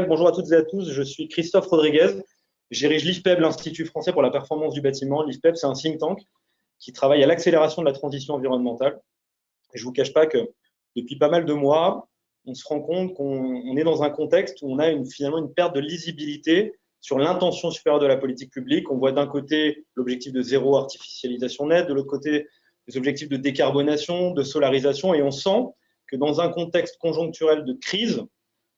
Bonjour à toutes et à tous, je suis Christophe Rodriguez, je dirige l'IFPEB, l'Institut français pour la performance du bâtiment. L'IFPEB, c'est un think tank qui travaille à l'accélération de la transition environnementale. Et je ne vous cache pas que depuis pas mal de mois, on se rend compte qu'on est dans un contexte où on a finalement une perte de lisibilité sur l'intention supérieure de la politique publique. On voit d'un côté l'objectif de zéro artificialisation nette, de l'autre côté les objectifs de décarbonation, de solarisation, et on sent que dans un contexte conjoncturel de crise,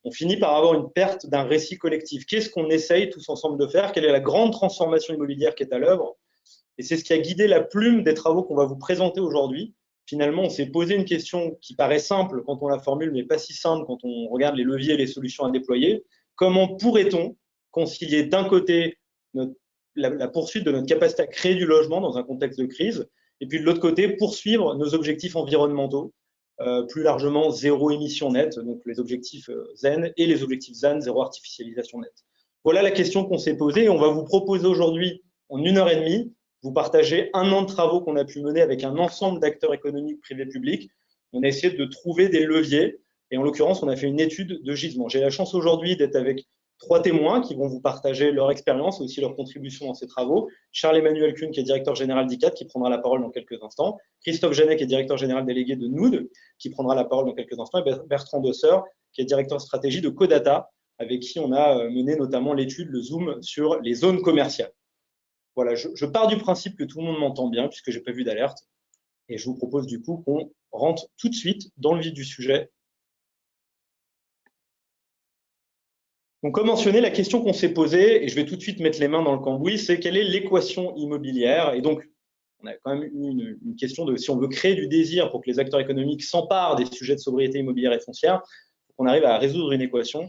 on finit par avoir une perte d'un récit collectif. Qu'est-ce qu'on essaye tous ensemble de faire? Quelle est la grande transformation immobilière qui est à l'œuvre? Et c'est ce qui a guidé la plume des travaux qu'on va vous présenter aujourd'hui. Finalement, on s'est posé une question qui paraît simple quand on la formule, mais pas si simple quand on regarde les leviers et les solutions à déployer. Comment pourrait-on concilier d'un côté la poursuite de notre capacité à créer du logement dans un contexte de crise, et puis de l'autre côté, poursuivre nos objectifs environnementaux, plus largement zéro émission nette, donc les objectifs ZEN et les objectifs ZAN, zéro artificialisation nette. Voilà la question qu'on s'est posée et on va vous proposer aujourd'hui, en 1h30, vous partager 1 an de travaux qu'on a pu mener avec un ensemble d'acteurs économiques privés publics. On a essayé de trouver des leviers et en l'occurrence, on a fait une étude de gisement. J'ai la chance aujourd'hui d'être avec 3 témoins qui vont vous partager leur expérience et aussi leur contribution dans ces travaux. Charles-Emmanuel Kuhn, qui est directeur général d'ICAT, qui prendra la parole dans quelques instants. Christophe Janet, qui est directeur général délégué de Nood, qui prendra la parole dans quelques instants. Et Bertrand Bosseur, qui est directeur de stratégie de Codata, avec qui on a mené notamment l'étude, le Zoom, sur les zones commerciales. Voilà, je pars du principe que tout le monde m'entend bien, puisque je n'ai pas vu d'alerte. Et je vous propose du coup qu'on rentre tout de suite dans le vif du sujet. Donc, comme mentionné, la question qu'on s'est posée, et je vais tout de suite mettre les mains dans le cambouis, c'est quelle est l'équation immobilière? Et donc, on a quand même eu une question de si on veut créer du désir pour que les acteurs économiques s'emparent des sujets de sobriété immobilière et foncière, on arrive à résoudre une équation.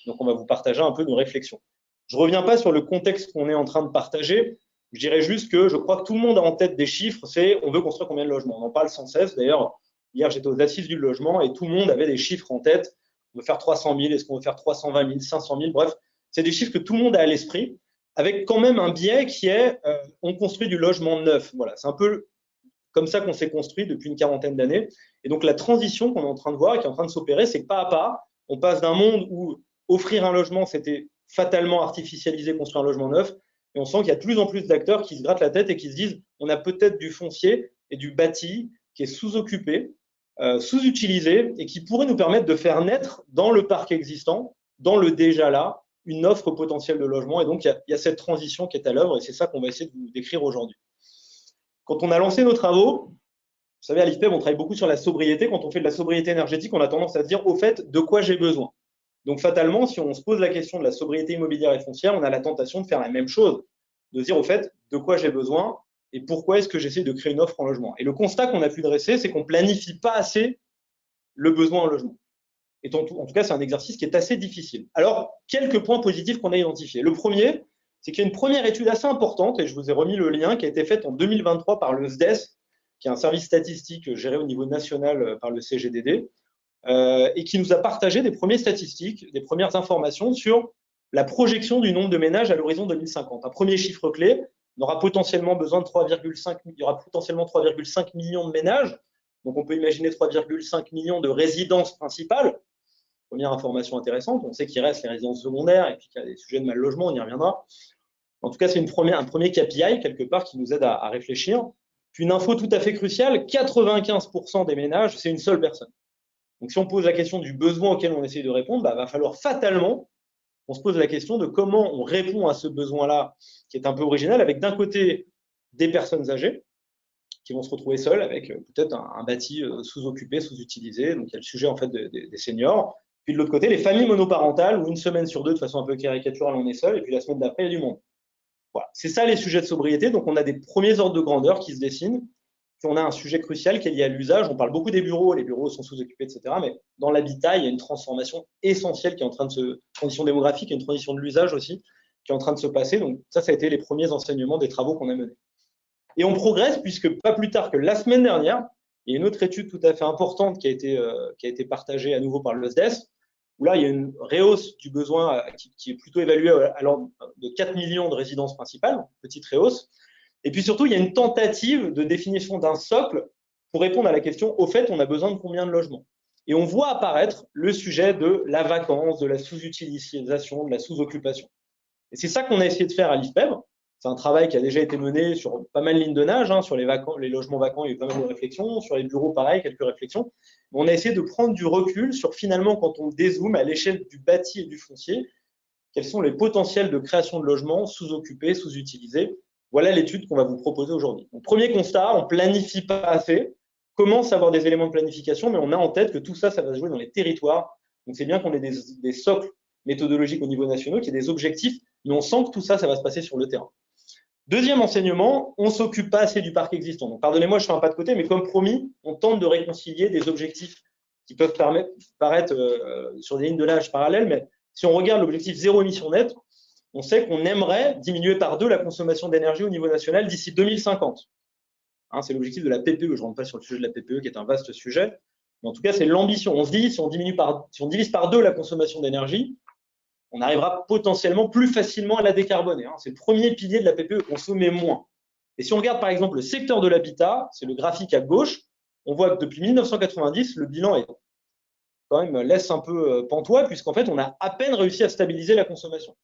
Donc, on va vous partager un peu nos réflexions. Je ne reviens pas sur le contexte qu'on est en train de partager. Je dirais juste que je crois que tout le monde a en tête des chiffres, c'est on veut construire combien de logements. On en parle sans cesse. D'ailleurs, hier, j'étais aux assises du logement et tout le monde avait des chiffres en tête. On veut faire 300 000, est-ce qu'on veut faire 320 000, 500 000, bref, c'est des chiffres que tout le monde a à l'esprit, avec quand même un biais qui est on construit du logement neuf. Voilà, c'est un peu comme ça qu'on s'est construit depuis une quarantaine d'années. Et donc la transition qu'on est en train de voir et qui est en train de s'opérer, c'est que pas à pas, on passe d'un monde où offrir un logement, c'était fatalement artificialiser, construire un logement neuf, et on sent qu'il y a de plus en plus d'acteurs qui se grattent la tête et qui se disent on a peut-être du foncier et du bâti qui est sous-occupé, sous-utilisé et qui pourrait nous permettre de faire naître dans le parc existant, dans le déjà là, une offre potentielle de logement. Et donc, il y a cette transition qui est à l'œuvre et c'est ça qu'on va essayer de vous décrire aujourd'hui. Quand on a lancé nos travaux, vous savez, à l'IFPEB, on travaille beaucoup sur la sobriété. Quand on fait de la sobriété énergétique, on a tendance à se dire, au fait, de quoi j'ai besoin? Donc, fatalement, si on se pose la question de la sobriété immobilière et foncière, on a la tentation de faire la même chose, de se dire, au fait, de quoi j'ai besoin et pourquoi est-ce que j'essaie de créer une offre en logement. Et le constat qu'on a pu dresser, c'est qu'on ne planifie pas assez le besoin en logement. Et en tout cas, c'est un exercice qui est assez difficile. Alors, quelques points positifs qu'on a identifiés. Le premier, c'est qu'il y a une première étude assez importante, et je vous ai remis le lien, qui a été faite en 2023 par le SDES, qui est un service statistique géré au niveau national par le CGDD, et qui nous a partagé des premières statistiques, des premières informations sur la projection du nombre de ménages à l'horizon 2050. Un premier chiffre clé, on aura potentiellement besoin de 3,5 millions de ménages. Donc, on peut imaginer 3,5 millions de résidences principales. Première information intéressante. On sait qu'il reste les résidences secondaires et puis qu'il y a des sujets de mal logement, on y reviendra. En tout cas, c'est un premier KPI, quelque part, qui nous aide à réfléchir. Puis, une info tout à fait cruciale, 95% des ménages, c'est une seule personne. Donc, si on pose la question du besoin auquel on essaie de répondre, va falloir fatalement on se pose la question de comment on répond à ce besoin-là, qui est un peu original, avec d'un côté des personnes âgées qui vont se retrouver seules avec peut-être un bâti sous-occupé, sous-utilisé. Donc, il y a le sujet en fait des seniors. Puis de l'autre côté, les familles monoparentales, où une semaine sur deux, de façon un peu caricaturale, on est seul, et puis la semaine d'après, il y a du monde. Voilà, c'est ça les sujets de sobriété. Donc, on a des premiers ordres de grandeur qui se dessinent. Puis on a un sujet crucial qui est lié à l'usage. On parle beaucoup des bureaux, les bureaux sont sous-occupés, etc. Mais dans l'habitat, il y a une transformation essentielle qui est en train de se… transition démographique et une transition de l'usage aussi, qui est en train de se passer. Donc ça a été les premiers enseignements des travaux qu'on a menés. Et on progresse puisque pas plus tard que la semaine dernière, il y a une autre étude tout à fait importante qui a été partagée à nouveau par le SDES, où là, il y a une réhausse du besoin qui est plutôt évaluée à l'ordre de 4 millions de résidences principales, petite réhausse. Et puis surtout, il y a une tentative de définition d'un socle pour répondre à la question, au fait, on a besoin de combien de logements? Et on voit apparaître le sujet de la vacance, de la sous-utilisation, de la sous-occupation. Et c'est ça qu'on a essayé de faire à l'IFPEB. C'est un travail qui a déjà été mené sur pas mal de lignes de nage, sur les logements vacants, il y a eu pas mal de réflexions, sur les bureaux, pareil, quelques réflexions. On a essayé de prendre du recul sur finalement, quand on dézoome à l'échelle du bâti et du foncier, quels sont les potentiels de création de logements sous-occupés, sous-utilisés. Voilà l'étude qu'on va vous proposer aujourd'hui. Donc, premier constat, on ne planifie pas assez, commence à avoir des éléments de planification, mais on a en tête que tout ça, ça va se jouer dans les territoires. Donc c'est bien qu'on ait des socles méthodologiques au niveau national, qu'il y ait des objectifs, mais on sent que tout ça, ça va se passer sur le terrain. Deuxième enseignement, on ne s'occupe pas assez du parc existant. Donc, pardonnez-moi, je fais un pas de côté, mais comme promis, on tente de réconcilier des objectifs qui peuvent paraître sur des lignes de l'âge parallèles, mais si on regarde l'objectif zéro émission nette, on sait qu'on aimerait diminuer par 2 la consommation d'énergie au niveau national d'ici 2050. C'est l'objectif de la PPE, je ne rentre pas sur le sujet de la PPE, qui est un vaste sujet, mais en tout cas, c'est l'ambition. On se dit, si on divise par 2 la consommation d'énergie, on arrivera potentiellement plus facilement à la décarboner. C'est le premier pilier de la PPE, consommer moins. Et si on regarde par exemple le secteur de l'habitat, c'est le graphique à gauche, on voit que depuis 1990, le bilan est quand même laisse un peu pantois, puisqu'en fait, on a à peine réussi à stabiliser la consommation.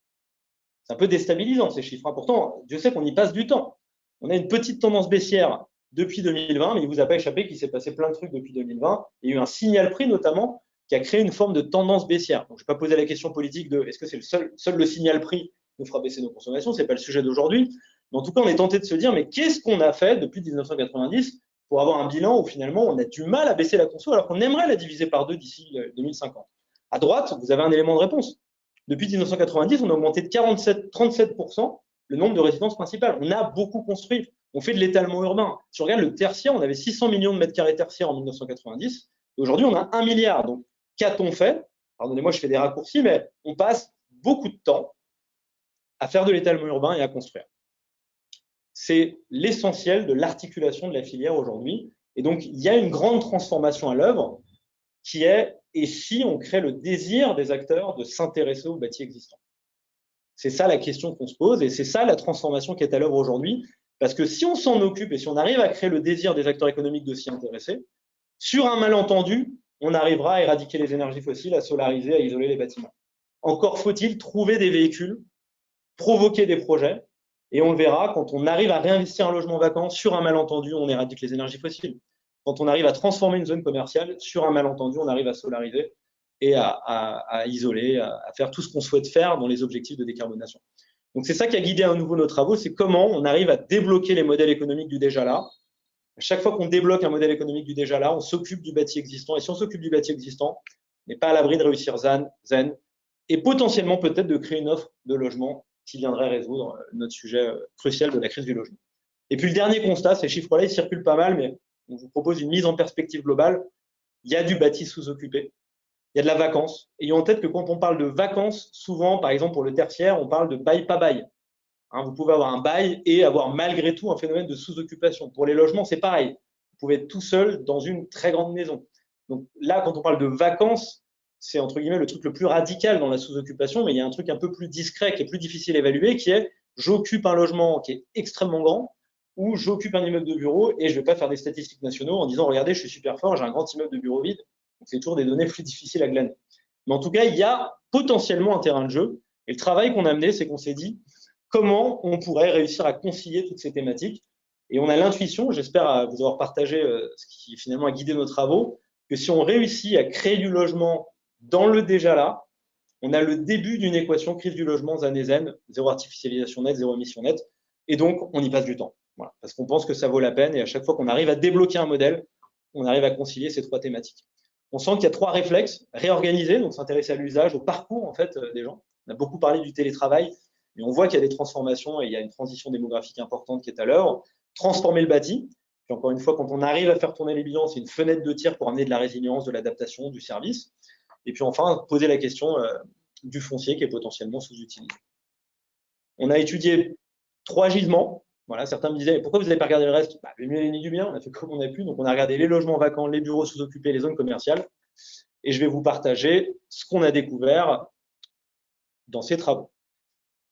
C'est un peu déstabilisant ces chiffres. Pourtant, Dieu sait qu'on y passe du temps. On a une petite tendance baissière depuis 2020, mais il ne vous a pas échappé qu'il s'est passé plein de trucs depuis 2020. Il y a eu un signal prix notamment qui a créé une forme de tendance baissière. Donc, je ne vais pas poser la question politique de est-ce que c'est seul le signal prix nous fera baisser nos consommations, ce n'est pas le sujet d'aujourd'hui. Mais en tout cas, on est tenté de se dire mais qu'est-ce qu'on a fait depuis 1990 pour avoir un bilan où finalement on a du mal à baisser la conso alors qu'on aimerait la diviser par 2 d'ici 2050. À droite, vous avez un élément de réponse. Depuis 1990, on a augmenté de 37% le nombre de résidences principales. On a beaucoup construit. On fait de l'étalement urbain. Si on regarde le tertiaire, on avait 600 millions de mètres carrés tertiaires en 1990. Et aujourd'hui, on a 1 milliard. Donc, qu'a-t-on fait? Pardonnez-moi, je fais des raccourcis, mais on passe beaucoup de temps à faire de l'étalement urbain et à construire. C'est l'essentiel de l'articulation de la filière aujourd'hui. Et donc, il y a une grande transformation à l'œuvre qui est, et si on crée le désir des acteurs de s'intéresser au bâti existant? C'est ça la question qu'on se pose et c'est ça la transformation qui est à l'œuvre aujourd'hui. Parce que si on s'en occupe et si on arrive à créer le désir des acteurs économiques de s'y intéresser, sur un malentendu, on arrivera à éradiquer les énergies fossiles, à solariser, à isoler les bâtiments. Encore faut-il trouver des véhicules, provoquer des projets, et on le verra, quand on arrive à réinvestir un logement vacant, sur un malentendu, on éradique les énergies fossiles. Quand on arrive à transformer une zone commerciale, sur un malentendu, on arrive à solariser et à isoler, à faire tout ce qu'on souhaite faire dans les objectifs de décarbonation. Donc c'est ça qui a guidé à nouveau nos travaux, c'est comment on arrive à débloquer les modèles économiques du déjà là. À chaque fois qu'on débloque un modèle économique du déjà là, on s'occupe du bâti existant. Et si on s'occupe du bâti existant, on n'est pas à l'abri de réussir zen, et potentiellement peut-être de créer une offre de logement qui viendrait résoudre notre sujet crucial de la crise du logement. Et puis le dernier constat, ces chiffres-là, ils circulent pas mal, mais on vous propose une mise en perspective globale. Il y a du bâti sous-occupé, il y a de la vacance. Ayons en tête que quand on parle de vacances, souvent, par exemple pour le tertiaire, on parle de bail pas bail. Vous pouvez avoir un bail et avoir malgré tout un phénomène de sous-occupation. Pour les logements, c'est pareil. Vous pouvez être tout seul dans une très grande maison. Donc là, quand on parle de vacances, c'est entre guillemets le truc le plus radical dans la sous-occupation, mais il y a un truc un peu plus discret qui est plus difficile à évaluer, qui est j'occupe un logement qui est extrêmement grand ou j'occupe un immeuble de bureau et je ne vais pas faire des statistiques nationaux en disant regardez, je suis super fort, j'ai un grand immeuble de bureau vide. Donc c'est toujours des données plus difficiles à glaner. Mais en tout cas, il y a potentiellement un terrain de jeu. Et le travail qu'on a mené, c'est qu'on s'est dit comment on pourrait réussir à concilier toutes ces thématiques. Et on a l'intuition, j'espère vous avoir partagé ce qui finalement a guidé nos travaux, que si on réussit à créer du logement dans le déjà là, on a le début d'une équation crise du logement ZAN, zéro artificialisation nette, zéro émission nette, et donc on y passe du temps. Voilà, parce qu'on pense que ça vaut la peine, et à chaque fois qu'on arrive à débloquer un modèle, on arrive à concilier ces 3 thématiques. On sent qu'il y a 3 réflexes, réorganiser, donc s'intéresser à l'usage, au parcours en fait des gens. On a beaucoup parlé du télétravail, mais on voit qu'il y a des transformations et il y a une transition démographique importante qui est à l'œuvre. Transformer le bâti, puis encore une fois, quand on arrive à faire tourner les bilans, c'est une fenêtre de tir pour amener de la résilience, de l'adaptation, du service. Et puis enfin, poser la question du foncier qui est potentiellement sous-utilisé. On a étudié 3 gisements. Voilà, certains me disaient, pourquoi vous n'avez pas regardé le reste? Le mieux est l'ennemi du bien, on a fait comme on a pu. Donc on a regardé les logements vacants, les bureaux sous-occupés, les zones commerciales. Et je vais vous partager ce qu'on a découvert dans ces travaux.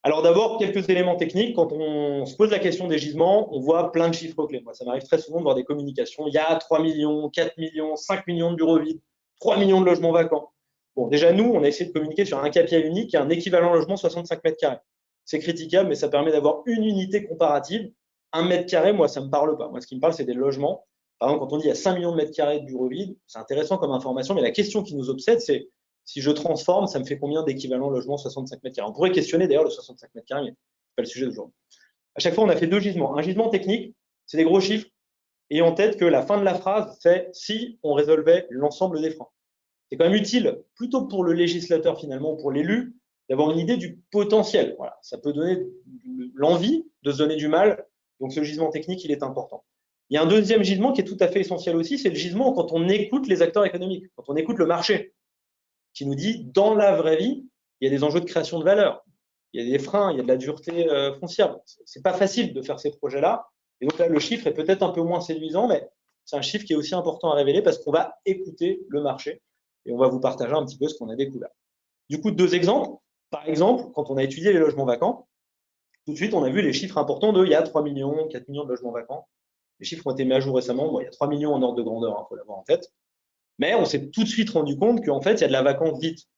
Alors d'abord, quelques éléments techniques. Quand on se pose la question des gisements, on voit plein de chiffres clés. Moi, ça m'arrive très souvent de voir des communications. Il y a 3 millions, 4 millions, 5 millions de bureaux vides. 3 millions de logements vacants. Bon, déjà, nous, on a essayé de communiquer sur un KPI unique qui est un équivalent logement 65 mètres carrés. C'est critiquable, mais ça permet d'avoir une unité comparative. 1 mètre carré, moi, ça ne me parle pas. Moi, ce qui me parle, c'est des logements. Par exemple, quand on dit il y a 5 millions de mètres carrés de bureaux vides, c'est intéressant comme information, mais la question qui nous obsède, c'est si je transforme, ça me fait combien d'équivalent logement 65 mètres carrés? On pourrait questionner d'ailleurs le 65 mètres carrés, mais ce n'est pas le sujet d'aujourd'hui. À chaque fois, on a fait 2 gisements. Un gisement technique, c'est des gros chiffres, et en tête que la fin de la phrase, c'est si on résolvait l'ensemble des freins. C'est quand même utile, plutôt pour le législateur finalement, pour l'élu, d'avoir une idée du potentiel. Voilà, ça peut donner l'envie de se donner du mal. Donc ce gisement technique, il est important. Il y a un deuxième gisement qui est tout à fait essentiel aussi, c'est le gisement quand on écoute les acteurs économiques, quand on écoute le marché, qui nous dit, dans la vraie vie, il y a des enjeux de création de valeur, il y a des freins, il y a de la dureté foncière. C'est pas facile de faire ces projets-là. Et donc là, le chiffre est peut-être un peu moins séduisant, mais c'est un chiffre qui est aussi important à révéler parce qu'on va écouter le marché et on va vous partager un petit peu ce qu'on a découvert. Du coup, 2 exemples. Par exemple, quand on a étudié les logements vacants, tout de suite, on a vu les chiffres importants de il y a 3 millions, 4 millions de logements vacants. Les chiffres ont été mis à jour récemment. Bon, il y a 3 millions en ordre de grandeur, il faut l'avoir en tête. Mais on s'est tout de suite rendu compte qu'en fait, il y a de la vacance dite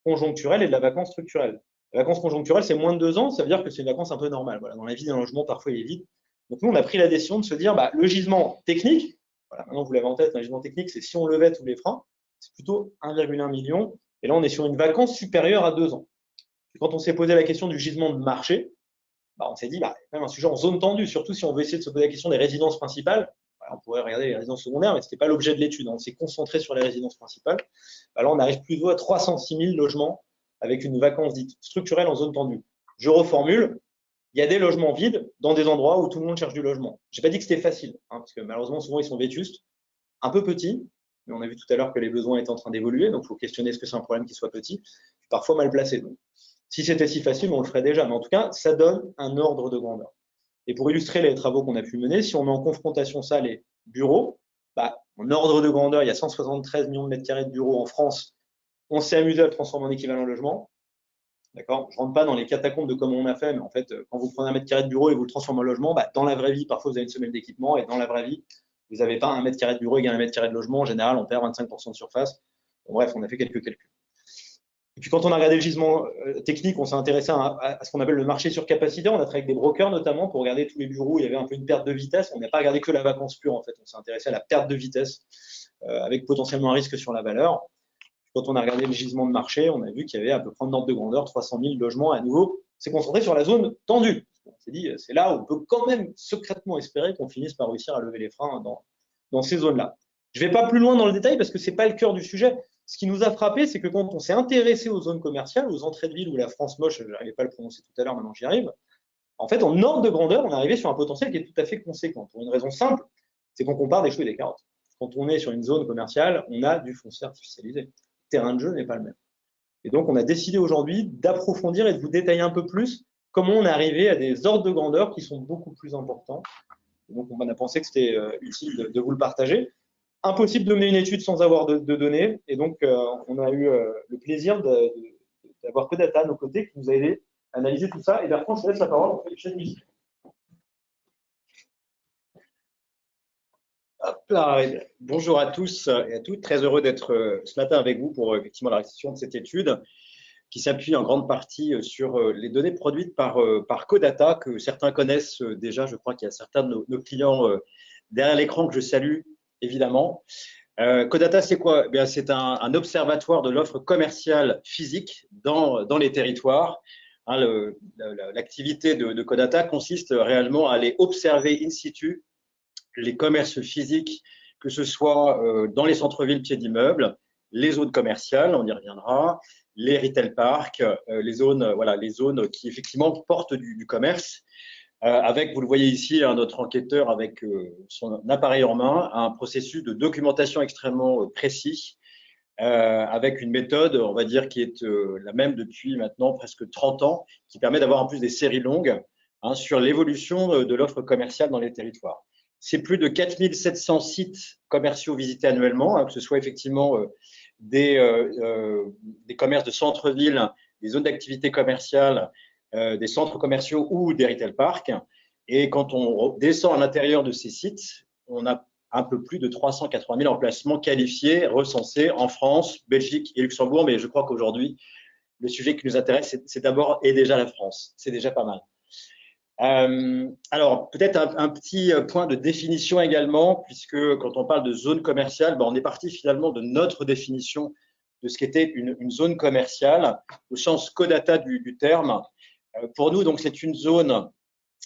conjoncturelle et de la vacance structurelle. La vacance conjoncturelle, c'est moins de 2 ans, ça veut dire que c'est une vacance un peu normale. Voilà, dans la vie d'un logement, parfois, il est vide. Donc nous, on a pris la décision de se dire, bah, le gisement technique, voilà, maintenant vous l'avez en tête, un gisement technique, c'est si on levait tous les freins, c'est plutôt 1,1 million. Et là, on est sur une vacance supérieure à 2 ans. Quand on s'est posé la question du gisement de marché, bah, on s'est dit, bah, il y a quand même un sujet en zone tendue, surtout si on veut essayer de se poser la question des résidences principales. Bah, on pourrait regarder les résidences secondaires, mais ce n'était pas l'objet de l'étude. On s'est concentré sur les résidences principales. Bah, là, on arrive plutôt à 306 000 logements avec une vacance dite structurelle en zone tendue. Je reformule, il y a des logements vides dans des endroits où tout le monde cherche du logement. Je n'ai pas dit que c'était facile, hein, parce que malheureusement, souvent, ils sont vétustes, un peu petits, mais on a vu tout à l'heure que les besoins étaient en train d'évoluer, donc il faut questionner est-ce que c'est un problème qu'il soit petit, parfois mal placé. Donc, si c'était si facile, on le ferait déjà, mais en tout cas, ça donne un ordre de grandeur. Et pour illustrer les travaux qu'on a pu mener, si on met en confrontation ça, les bureaux, bah, en ordre de grandeur, il y a 173 millions de mètres carrés de bureaux en France. On s'est amusé à le transformer en équivalent logement. D'accord. Je ne rentre pas dans les catacombes de comment on a fait, mais en fait, quand vous prenez un mètre carré de bureau et vous le transformez en logement, bah, dans la vraie vie, parfois vous avez une semaine d'équipement, et dans la vraie vie, vous n'avez pas un mètre carré de bureau égale un mètre carré de logement. En général, on perd 25% de surface. Bon, bref, on a fait quelques calculs. Et puis quand on a regardé le gisement technique, on s'est intéressé à ce qu'on appelle le marché sur capacité. On a travaillé avec des brokers notamment pour regarder tous les bureaux où il y avait un peu une perte de vitesse. On n'a pas regardé que la vacance pure en fait. On s'est intéressé à la perte de vitesse avec potentiellement un risque sur la valeur. Quand on a regardé le gisement de marché, on a vu qu'il y avait à peu près en ordre de grandeur 300 000 logements à nouveau. C'est concentré sur la zone tendue. On s'est dit, c'est là où on peut quand même secrètement espérer qu'on finisse par réussir à lever les freins dans ces zones-là. Je ne vais pas plus loin dans le détail parce que ce n'est pas le cœur du sujet. Ce qui nous a frappé, c'est que quand on s'est intéressé aux zones commerciales, aux entrées de ville où la France moche, je n'arrivais pas à le prononcer tout à l'heure, maintenant j'y arrive, en fait, en ordre de grandeur, on est arrivé sur un potentiel qui est tout à fait conséquent. Pour une raison simple, c'est qu'on compare des choux et des carottes. Quand on est sur une zone commerciale, on a du foncier artificialisé. Le terrain de jeu n'est pas le même. Et donc, on a décidé aujourd'hui d'approfondir et de vous détailler un peu plus comment on est arrivé à des ordres de grandeur qui sont beaucoup plus importants. Et donc, on a pensé que c'était utile de vous le partager. Impossible de mener une étude sans avoir de données. Et donc, on a eu le plaisir d'avoir Codata à nos côtés qui nous a aidé à analyser tout ça. Et Bertrand, je te laisse la parole. On fait une chaîne musique. Bonjour à tous et à toutes. Très heureux d'être ce matin avec vous pour effectivement la réalisation de cette étude qui s'appuie en grande partie sur les données produites par Codata que certains connaissent déjà. Je crois qu'il y a certains de nos clients derrière l'écran que je salue évidemment. Codata, c'est quoi? C'est un observatoire de l'offre commerciale physique dans les territoires. Hein, l'activité de Codata consiste réellement à aller observer in situ les commerces physiques, que ce soit dans les centres-villes pieds d'immeubles, les zones commerciales, on y reviendra, les retail parks, les zones qui effectivement portent du commerce, avec, vous le voyez ici, notre enquêteur avec son appareil en main, un processus de documentation extrêmement précis, avec une méthode, on va dire, qui est la même depuis maintenant presque 30 ans, qui permet d'avoir en plus des séries longues sur l'évolution de l'offre commerciale dans les territoires. C'est plus de 4700 sites commerciaux visités annuellement, que ce soit effectivement des commerces de centre-ville, des zones d'activité commerciale, des centres commerciaux ou des retail parks. Et quand on descend à l'intérieur de ces sites, on a un peu plus de 380 000 emplacements qualifiés, recensés en France, Belgique et Luxembourg. Mais je crois qu'aujourd'hui, le sujet qui nous intéresse, c'est d'abord et déjà la France. C'est déjà pas mal. Alors, peut-être un petit point de définition également, puisque quand on parle de zone commerciale, on est parti finalement de notre définition de ce qu'était une zone commerciale, au sens codata du terme. Pour nous, donc, c'est une zone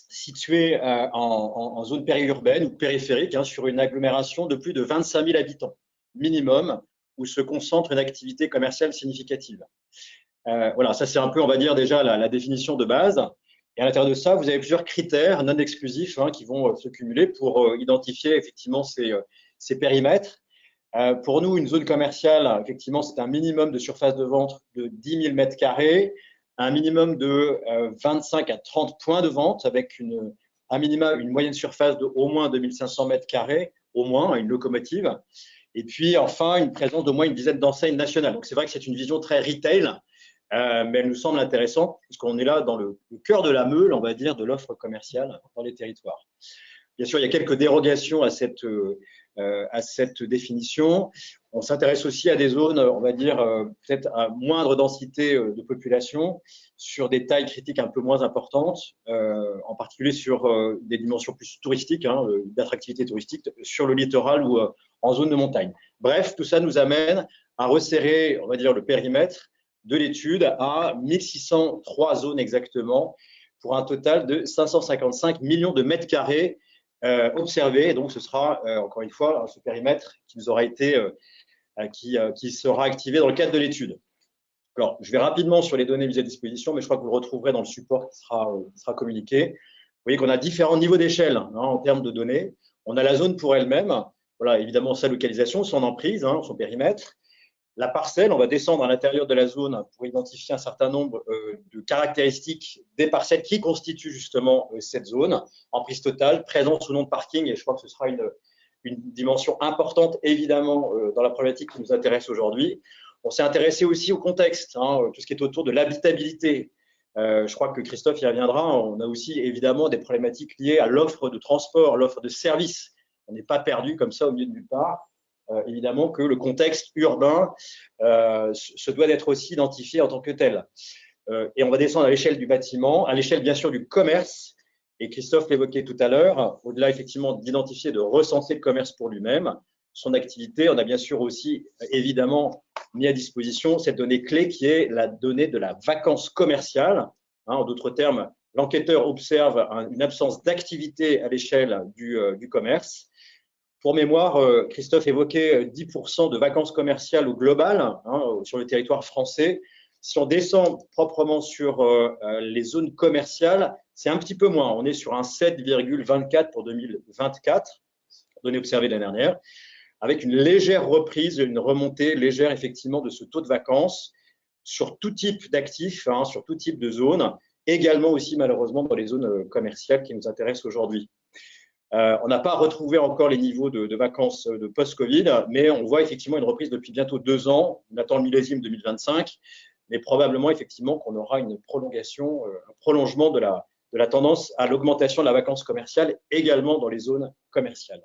située en zone périurbaine ou périphérique, sur une agglomération de plus de 25 000 habitants minimum, où se concentre une activité commerciale significative. Voilà, ça c'est un peu, on va dire déjà la définition de base. Et à l'intérieur de ça, vous avez plusieurs critères non exclusifs qui vont se cumuler pour identifier effectivement ces périmètres. Pour nous, une zone commerciale, effectivement, c'est un minimum de surface de vente de 10 000 mètres carrés, un minimum de 25 à 30 points de vente avec un minima, une moyenne surface de au moins 2500 mètres carrés, au moins une locomotive. Et puis enfin, une présence d'au moins une dizaine d'enseignes nationales. Donc c'est vrai que c'est une vision très retail, mais elle nous semble intéressante puisqu'on est là dans le cœur de la meule, on va dire, de l'offre commerciale dans les territoires. Bien sûr, il y a quelques dérogations à cette définition. On s'intéresse aussi à des zones, on va dire, peut-être à moindre densité de population, sur des tailles critiques un peu moins importantes, en particulier sur des dimensions plus touristiques, d'attractivité touristique, sur le littoral ou en zone de montagne. Bref, tout ça nous amène à resserrer, on va dire, le périmètre de l'étude à 1603 zones exactement, pour un total de 555 millions de mètres carrés observés. Et donc, ce sera, encore une fois, ce périmètre qui nous aura été, qui sera activé dans le cadre de l'étude. Alors, je vais rapidement sur les données mises à disposition, mais je crois que vous le retrouverez dans le support qui sera communiqué. Vous voyez qu'on a différents niveaux d'échelle en termes de données. On a la zone pour elle-même, voilà, évidemment sa localisation, son emprise, son périmètre. La parcelle, on va descendre à l'intérieur de la zone pour identifier un certain nombre de caractéristiques des parcelles qui constituent justement cette zone. Emprise totale, présence ou non de parking, et je crois que ce sera une dimension importante évidemment dans la problématique qui nous intéresse aujourd'hui. On s'est intéressé aussi au contexte, tout ce qui est autour de l'habitabilité. Je crois que Christophe y reviendra. On a aussi évidemment des problématiques liées à l'offre de transport, l'offre de services. On n'est pas perdu comme ça au milieu de nulle part. Évidemment que le contexte urbain se doit d'être aussi identifié en tant que tel. Et on va descendre à l'échelle du bâtiment, à l'échelle bien sûr du commerce, et Christophe l'évoquait tout à l'heure, au-delà effectivement d'identifier, de recenser le commerce pour lui-même, son activité, on a bien sûr aussi évidemment mis à disposition cette donnée clé qui est la donnée de la vacance commerciale. En d'autres termes, l'enquêteur observe une absence d'activité à l'échelle du commerce. Pour mémoire, Christophe évoquait 10% de vacances commerciales au global sur le territoire français. Si on descend proprement sur les zones commerciales, c'est un petit peu moins. On est sur un 7,24 pour 2024, données observées l'année dernière, avec une légère reprise, une remontée légère effectivement de ce taux de vacances sur tout type d'actifs, sur tout type de zones, également aussi malheureusement dans les zones commerciales qui nous intéressent aujourd'hui. On n'a pas retrouvé encore les niveaux de vacances de post-Covid, mais on voit effectivement une reprise depuis bientôt 2 ans. On attend le millésime 2025, mais probablement effectivement qu'on aura une prolongation, un prolongement de la tendance à l'augmentation de la vacance commerciale également dans les zones commerciales.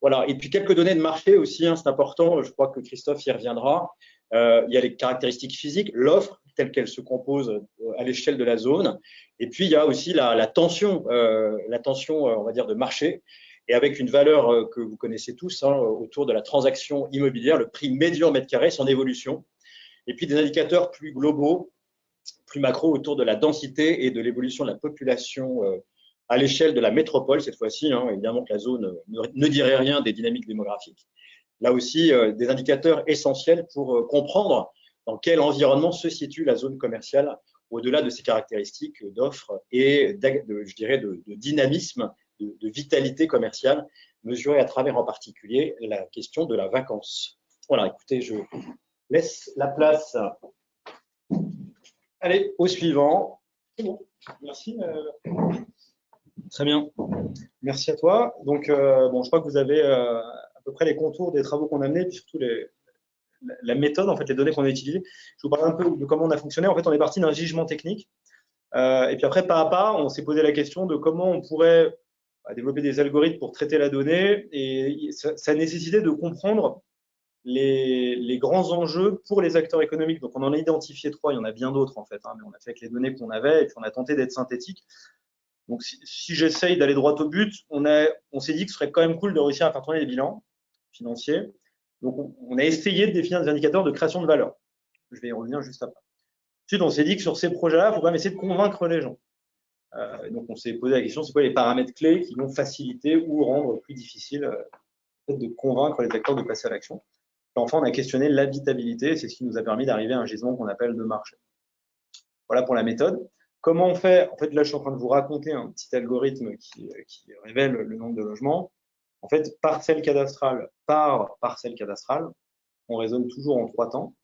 Voilà. Et puis quelques données de marché aussi, c'est important, je crois que Christophe y reviendra. Il y a les caractéristiques physiques, l'offre telle qu'elle se compose à l'échelle de la zone. Et puis, il y a aussi la tension, on va dire, de marché, et avec une valeur que vous connaissez tous autour de la transaction immobilière, le prix médian mètre carré, son évolution. Et puis, des indicateurs plus globaux, plus macro autour de la densité et de l'évolution de la population à l'échelle de la métropole, cette fois-ci. Évidemment que la zone ne dirait rien des dynamiques démographiques. Là aussi, des indicateurs essentiels pour comprendre dans quel environnement se situe la zone commerciale au-delà de ses caractéristiques d'offre et, je dirais, de dynamisme, de vitalité commerciale, mesurée à travers en particulier la question de la vacance. Voilà, écoutez, je laisse la place. Allez, au suivant. C'est bon, merci. Très bien, merci à toi. Donc, je crois que vous avez à peu près les contours des travaux qu'on a menés, puis surtout la méthode, en fait, les données qu'on a utilisées. Je vous parle un peu de comment on a fonctionné. En fait, on est parti d'un jugement technique. Et puis après, pas à pas, on s'est posé la question de comment on pourrait a développé des algorithmes pour traiter la donnée et ça nécessitait de comprendre les grands enjeux pour les acteurs économiques. Donc, on en a identifié 3, il y en a bien d'autres en fait, hein, mais on a fait avec les données qu'on avait et puis on a tenté d'être synthétique. Donc, si j'essaye d'aller droit au but, on s'est dit que ce serait quand même cool de réussir à faire tourner les bilans financiers. Donc, on a essayé de définir des indicateurs de création de valeur. Je vais y revenir juste après. Ensuite, on s'est dit que sur ces projets-là, il faut quand même essayer de convaincre les gens. Donc, on s'est posé la question, c'est quoi les paramètres clés qui vont faciliter ou rendre plus difficile de convaincre les acteurs de passer à l'action. Enfin, on a questionné l'habitabilité, c'est ce qui nous a permis d'arriver à un gisement qu'on appelle de marché. Voilà pour la méthode. Comment on fait? En fait, là, je suis en train de vous raconter un petit algorithme qui révèle le nombre de logements. En fait, parcelle cadastrale par parcelle cadastrale, on raisonne toujours en 3 temps.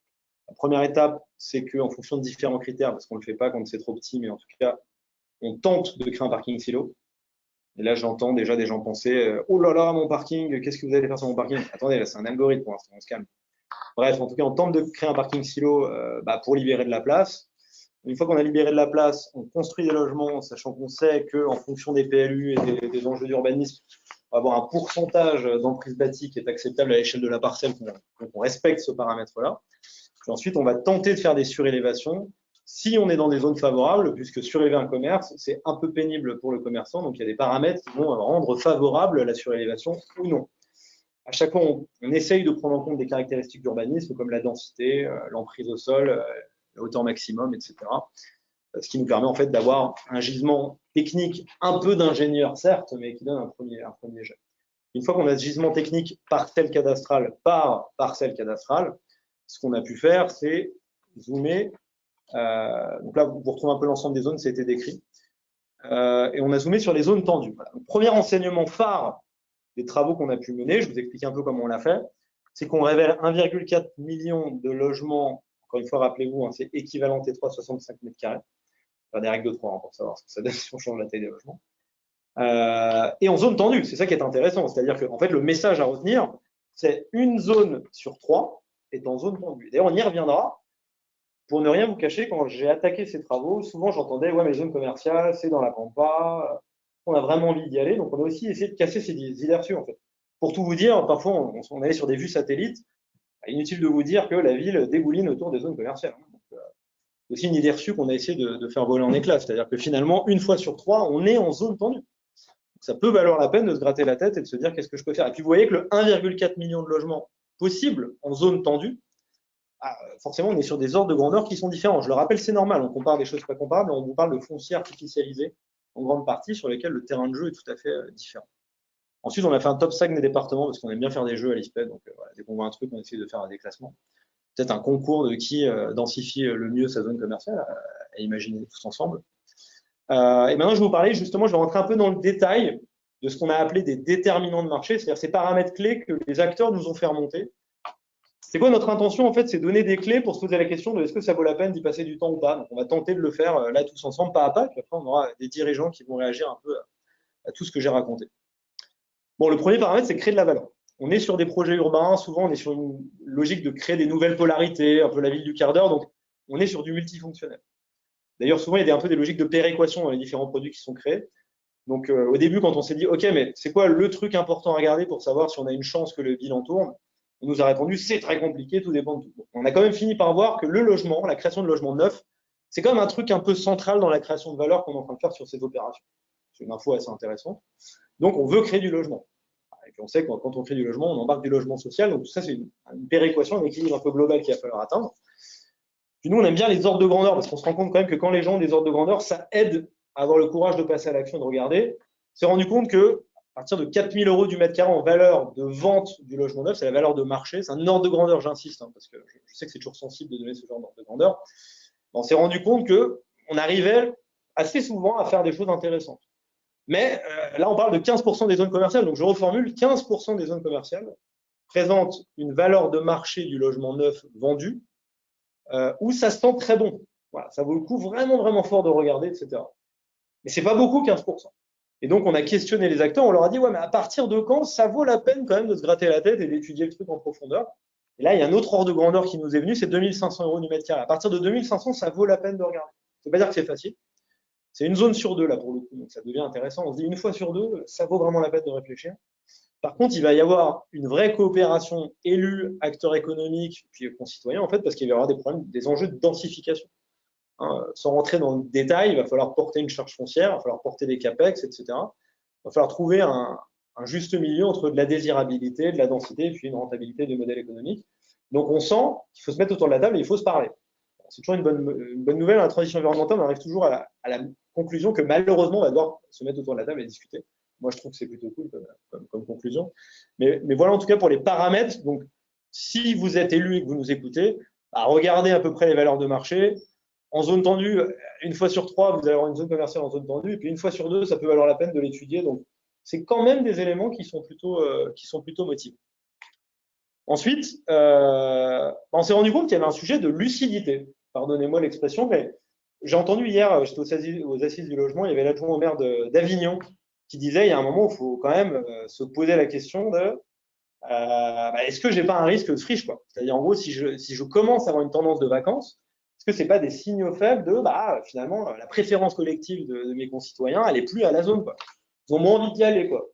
La première étape, c'est qu'en fonction de différents critères, parce qu'on ne le fait pas quand c'est trop petit, mais en tout cas, on tente de créer un parking silo. Et là, j'entends déjà des gens penser « Oh là là, mon parking, qu'est-ce que vous allez faire sur mon parking ?» Attendez, là, c'est un algorithme pour l'instant, on se calme. Bref, en tout cas, on tente de créer un parking silo pour libérer de la place. Une fois qu'on a libéré de la place, on construit des logements, sachant qu'on sait qu'en fonction des PLU et des enjeux d'urbanisme, on va avoir un pourcentage d'emprise bâtie qui est acceptable à l'échelle de la parcelle, donc on respecte ce paramètre-là. Puis ensuite, on va tenter de faire des surélévations si on est dans des zones favorables, puisque surélever un commerce, c'est un peu pénible pour le commerçant, donc il y a des paramètres qui vont rendre favorable la surélévation ou non. À chaque fois, on essaye de prendre en compte des caractéristiques d'urbanisme comme la densité, l'emprise au sol, la hauteur maximum, etc. Ce qui nous permet en fait d'avoir un gisement technique un peu d'ingénieur, certes, mais qui donne un premier jet. Une fois qu'on a ce gisement technique parcelle cadastrale par parcelle cadastrale, ce qu'on a pu faire, c'est zoomer. Donc là, vous retrouvez un peu l'ensemble des zones, ça a été décrit. Et on a zoomé sur les zones tendues. Voilà. Donc, premier enseignement phare des travaux qu'on a pu mener, je vous explique un peu comment on l'a fait, c'est qu'on révèle 1,4 million de logements. Encore une fois, rappelez-vous, hein, c'est équivalent T3 65 mètres carrés. Faire des règles de 3 hein, pour savoir ce que ça donne si on change la taille des logements. Et en zone tendue, c'est ça qui est intéressant. C'est-à-dire que en fait, le message à retenir, c'est une zone sur 3 est en zone tendue. D'ailleurs, on y reviendra. Pour ne rien vous cacher, quand j'ai attaqué ces travaux, souvent j'entendais « Ouais, mais les zones commerciales, c'est dans la pampa, on a vraiment envie d'y aller. » Donc, on a aussi essayé de casser ces idées reçues, en fait. Pour tout vous dire, parfois, on allait sur des vues satellites. Inutile de vous dire que la ville dégouline autour des zones commerciales. Donc, aussi une idée reçue qu'on a essayé de faire voler en éclats. C'est-à-dire que finalement, une fois sur 3, on est en zone tendue. Donc, ça peut valoir la peine de se gratter la tête et de se dire « Qu'est-ce que je peux faire ?» Et puis, vous voyez que le 1,4 million de logements possibles en zone tendue, forcément, on est sur des ordres de grandeur qui sont différents. Je le rappelle, c'est normal, on compare des choses pas comparables, mais on vous parle de foncier artificialisé en grande partie sur lesquels le terrain de jeu est tout à fait différent. Ensuite, on a fait un top 5 des départements parce qu'on aime bien faire des jeux à l'ISPED. Donc, voilà, dès qu'on voit un truc, on essaie de faire un déclassement. Peut-être un concours de qui densifie le mieux sa zone commerciale, à imaginer tous ensemble. Et maintenant, je vais vous parler, justement, je vais rentrer un peu dans le détail de ce qu'on a appelé des déterminants de marché, c'est-à-dire ces paramètres clés que les acteurs nous ont fait remonter. C'est quoi notre intention en fait? C'est donner des clés pour se poser la question de est-ce que ça vaut la peine d'y passer du temps ou pas. Donc on va tenter de le faire là tous ensemble, pas à pas, puis après on aura des dirigeants qui vont réagir un peu à tout ce que j'ai raconté. Bon, le premier paramètre, c'est créer de la valeur. On est sur des projets urbains, souvent on est sur une logique de créer des nouvelles polarités, un peu la ville du quart d'heure, donc on est sur du multifonctionnel. D'ailleurs, souvent il y a un peu des logiques de péréquation dans les différents produits qui sont créés. Donc au début, quand on s'est dit, ok, mais c'est quoi le truc important à regarder pour savoir si on a une chance que le bilan tourne? On nous a répondu, c'est très compliqué, tout dépend de tout. On a quand même fini par voir que le logement, la création de logements neufs, c'est quand même un truc un peu central dans la création de valeur qu'on est en train de faire sur ces opérations. C'est une info assez intéressante. Donc, on veut créer du logement. Et puis, on sait que quand on crée du logement, on embarque du logement social. Donc, tout ça, c'est une péréquation, un équilibre un peu global qu'il va falloir atteindre. Puis, nous, on aime bien les ordres de grandeur parce qu'on se rend compte quand même que quand les gens ont des ordres de grandeur, ça aide à avoir le courage de passer à l'action et de regarder. On s'est rendu compte que à partir de 4 000 € du mètre carré en valeur de vente du logement neuf, c'est la valeur de marché. C'est un ordre de grandeur, j'insiste, hein, parce que je sais que c'est toujours sensible de donner ce genre d'ordre de grandeur. On s'est rendu compte qu'on arrivait assez souvent à faire des choses intéressantes. Mais là, on parle de 15% des zones commerciales. Donc, je reformule, 15% des zones commerciales présentent une valeur de marché du logement neuf vendu où ça se sent très bon. Voilà, ça vaut le coup vraiment, vraiment fort de regarder, etc. Mais c'est pas beaucoup, 15%. Et donc, on a questionné les acteurs, on leur a dit, ouais, mais à partir de quand ça vaut la peine quand même de se gratter la tête et d'étudier le truc en profondeur? Et là, il y a un autre ordre de grandeur qui nous est venu, c'est 2 500 € du mètre carré. À partir de 2 500, ça vaut la peine de regarder. Ça ne veut pas dire que c'est facile. C'est une zone sur deux, là, pour le coup, donc ça devient intéressant. On se dit, une fois sur deux, ça vaut vraiment la peine de réfléchir. Par contre, il va y avoir une vraie coopération élus, acteurs économiques, puis concitoyens, en fait, parce qu'il va y avoir des problèmes, des enjeux de densification. Hein, sans rentrer dans le détail, il va falloir porter une charge foncière, il va falloir porter des capex, etc. Il va falloir trouver un juste milieu entre de la désirabilité, de la densité, et puis une rentabilité du modèle économique. Donc on sent qu'il faut se mettre autour de la table et il faut se parler. C'est toujours une bonne nouvelle. La transition environnementale, on arrive toujours à la conclusion que malheureusement, on va devoir se mettre autour de la table et discuter. Moi, je trouve que c'est plutôt cool comme conclusion. Mais voilà, en tout cas, pour les paramètres. Donc, si vous êtes élu et que vous nous écoutez, regardez à peu près les valeurs de marché. En zone tendue, une fois sur trois, vous allez avoir une zone commerciale en zone tendue. Et puis, une fois sur deux, ça peut valoir la peine de l'étudier. Donc, c'est quand même des éléments qui sont plutôt motivants. Ensuite, on s'est rendu compte qu'il y avait un sujet de lucidité. Pardonnez-moi l'expression, mais j'ai entendu hier, j'étais aux assises du logement, il y avait l'adjoint au maire d'Avignon qui disait il y a un moment où il faut quand même se poser la question de est-ce que j'ai pas un risque de friche, quoi. C'est-à-dire en gros, si je commence à avoir une tendance de vacances, est-ce que c'est pas des signaux faibles de finalement la préférence collective de mes concitoyens, elle est plus à la zone, quoi. Ils ont moins envie d'y aller, quoi.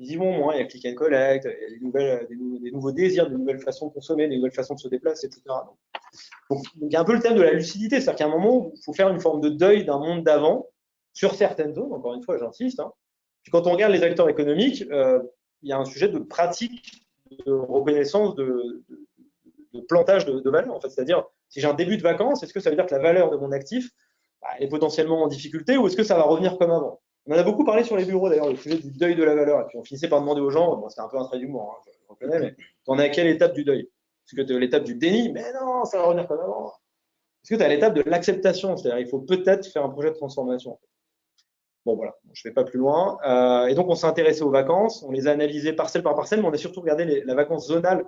Ils y vont moins, il y a click and collect, il y a des nouveaux désirs, des nouvelles façons de consommer, des nouvelles façons de se déplacer, etc. Donc, il y a un peu le thème de la lucidité, c'est-à-dire qu'à un moment, il faut faire une forme de deuil d'un monde d'avant sur certaines zones, encore une fois, j'insiste. Hein. Puis quand on regarde les acteurs économiques, il y a un sujet de pratique, de reconnaissance, de plantage de valeur, en fait. C'est-à-dire, si j'ai un début de vacances, est-ce que ça veut dire que la valeur de mon actif est potentiellement en difficulté ou est-ce que ça va revenir comme avant? On en a beaucoup parlé sur les bureaux, d'ailleurs, le sujet du deuil de la valeur. Et puis on finissait par demander aux gens, bon, c'était un peu un trait d'humour, hein, je reconnais, mais t'en es à quelle étape du deuil? Est-ce que tu es à l'étape du déni? Mais non, ça va revenir comme avant. Est-ce que tu es à l'étape de l'acceptation? C'est-à-dire il faut peut-être faire un projet de transformation. Bon, voilà, je ne vais pas plus loin. Et donc, on s'est intéressé aux vacances, on les a analysées parcelle par parcelle, mais on a surtout regardé la vacance zonale.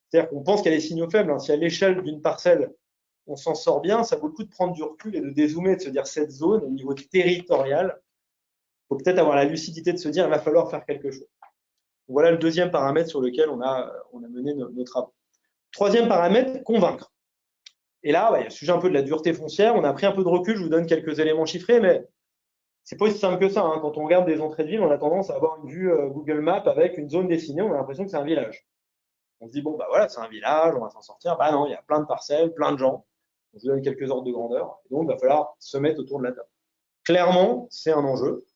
C'est-à-dire qu'on pense qu'il y a des signaux faibles. Hein. Si à l'échelle d'une parcelle, on s'en sort bien, ça vaut le coup de prendre du recul et de dézoomer, de se dire cette zone, au niveau territorial, il faut peut-être avoir la lucidité de se dire il va falloir faire quelque chose. Voilà le deuxième paramètre sur lequel on a mené nos travaux. Troisième paramètre, convaincre. Et là, il y a le sujet un peu de la dureté foncière. On a pris un peu de recul, je vous donne quelques éléments chiffrés, mais c'est pas aussi simple que ça. Hein. Quand on regarde des entrées de ville, on a tendance à avoir une vue Google Maps avec une zone dessinée, on a l'impression que c'est un village. On se dit, bon, voilà, c'est un village, on va s'en sortir. Bah non, il y a plein de parcelles, plein de gens. On se donne quelques ordres de grandeur. Et donc, il va falloir se mettre autour de la table. Clairement, c'est un enjeu.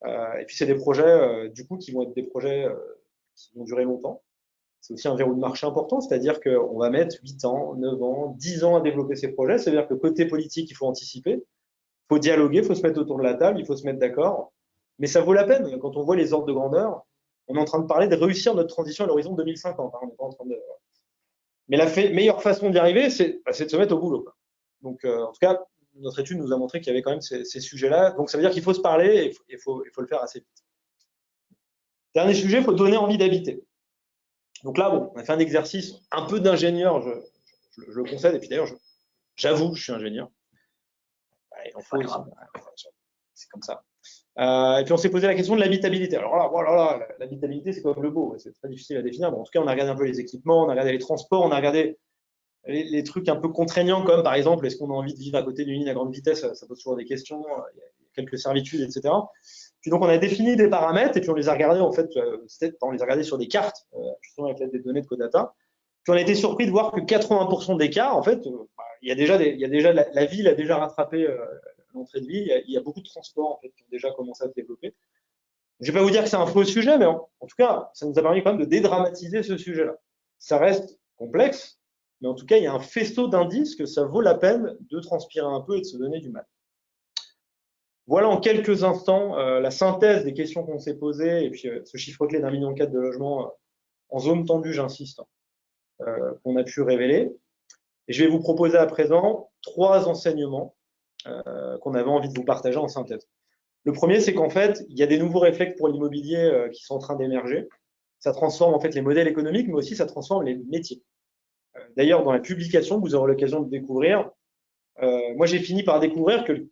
Et puis, c'est des projets, du coup, qui vont être des projets qui vont durer longtemps. C'est aussi un verrou de marché important, c'est-à-dire qu'on va mettre 8 ans, 9 ans, 10 ans à développer ces projets. C'est-à-dire que côté politique, il faut anticiper, il faut dialoguer, il faut se mettre autour de la table, il faut se mettre d'accord. Mais ça vaut la peine. Quand on voit les ordres de grandeur, on est en train de parler de réussir notre transition à l'horizon 2050. Hein. On n'est pas en train de... Mais la meilleure façon d'y arriver, c'est de se mettre au boulot. Quoi. Donc, en tout cas, notre étude nous a montré qu'il y avait quand même ces sujets-là. Donc, ça veut dire qu'il faut se parler et il faut le faire assez vite. Dernier sujet, il faut donner envie d'habiter. Donc là, bon, on a fait un exercice un peu d'ingénieur, je le concède, et puis d'ailleurs, j'avoue que je suis ingénieur. Ouais, il en faut, c'est comme ça. Et puis on s'est posé la question de l'habitabilité. Alors là, voilà, l'habitabilité, c'est comme le beau, c'est très difficile à définir. Bon, en tout cas, on a regardé un peu les équipements, on a regardé les transports, on a regardé les trucs un peu contraignants, comme par exemple, est-ce qu'on a envie de vivre à côté d'une ligne à grande vitesse? Ça pose toujours des questions, il y a quelques servitudes, etc. Puis donc on a défini des paramètres et puis on les a regardés en fait, on les a regardés sur des cartes, justement avec l'aide des données de Codata. Puis on a été surpris de voir que 80% des cas, en fait, il y a déjà la ville a déjà rattrapé l'entrée de ville. Il y a beaucoup de transports en fait qui ont déjà commencé à se développer. Je ne vais pas vous dire que c'est un faux sujet, mais en tout cas, ça nous a permis quand même de dédramatiser ce sujet-là. Ça reste complexe, mais en tout cas, il y a un faisceau d'indices que ça vaut la peine de transpirer un peu et de se donner du mal. Voilà en quelques instants la synthèse des questions qu'on s'est posées et puis ce chiffre clé d'1,4 million de logements en zone tendue, j'insiste, qu'on a pu révéler. Et je vais vous proposer à présent 3 enseignements qu'on avait envie de vous partager en synthèse. Le premier, c'est qu'en fait, il y a des nouveaux réflexes pour l'immobilier qui sont en train d'émerger. Ça transforme en fait les modèles économiques, mais aussi ça transforme les métiers. D'ailleurs, dans la publication, vous aurez l'occasion de découvrir. Moi, j'ai fini par découvrir que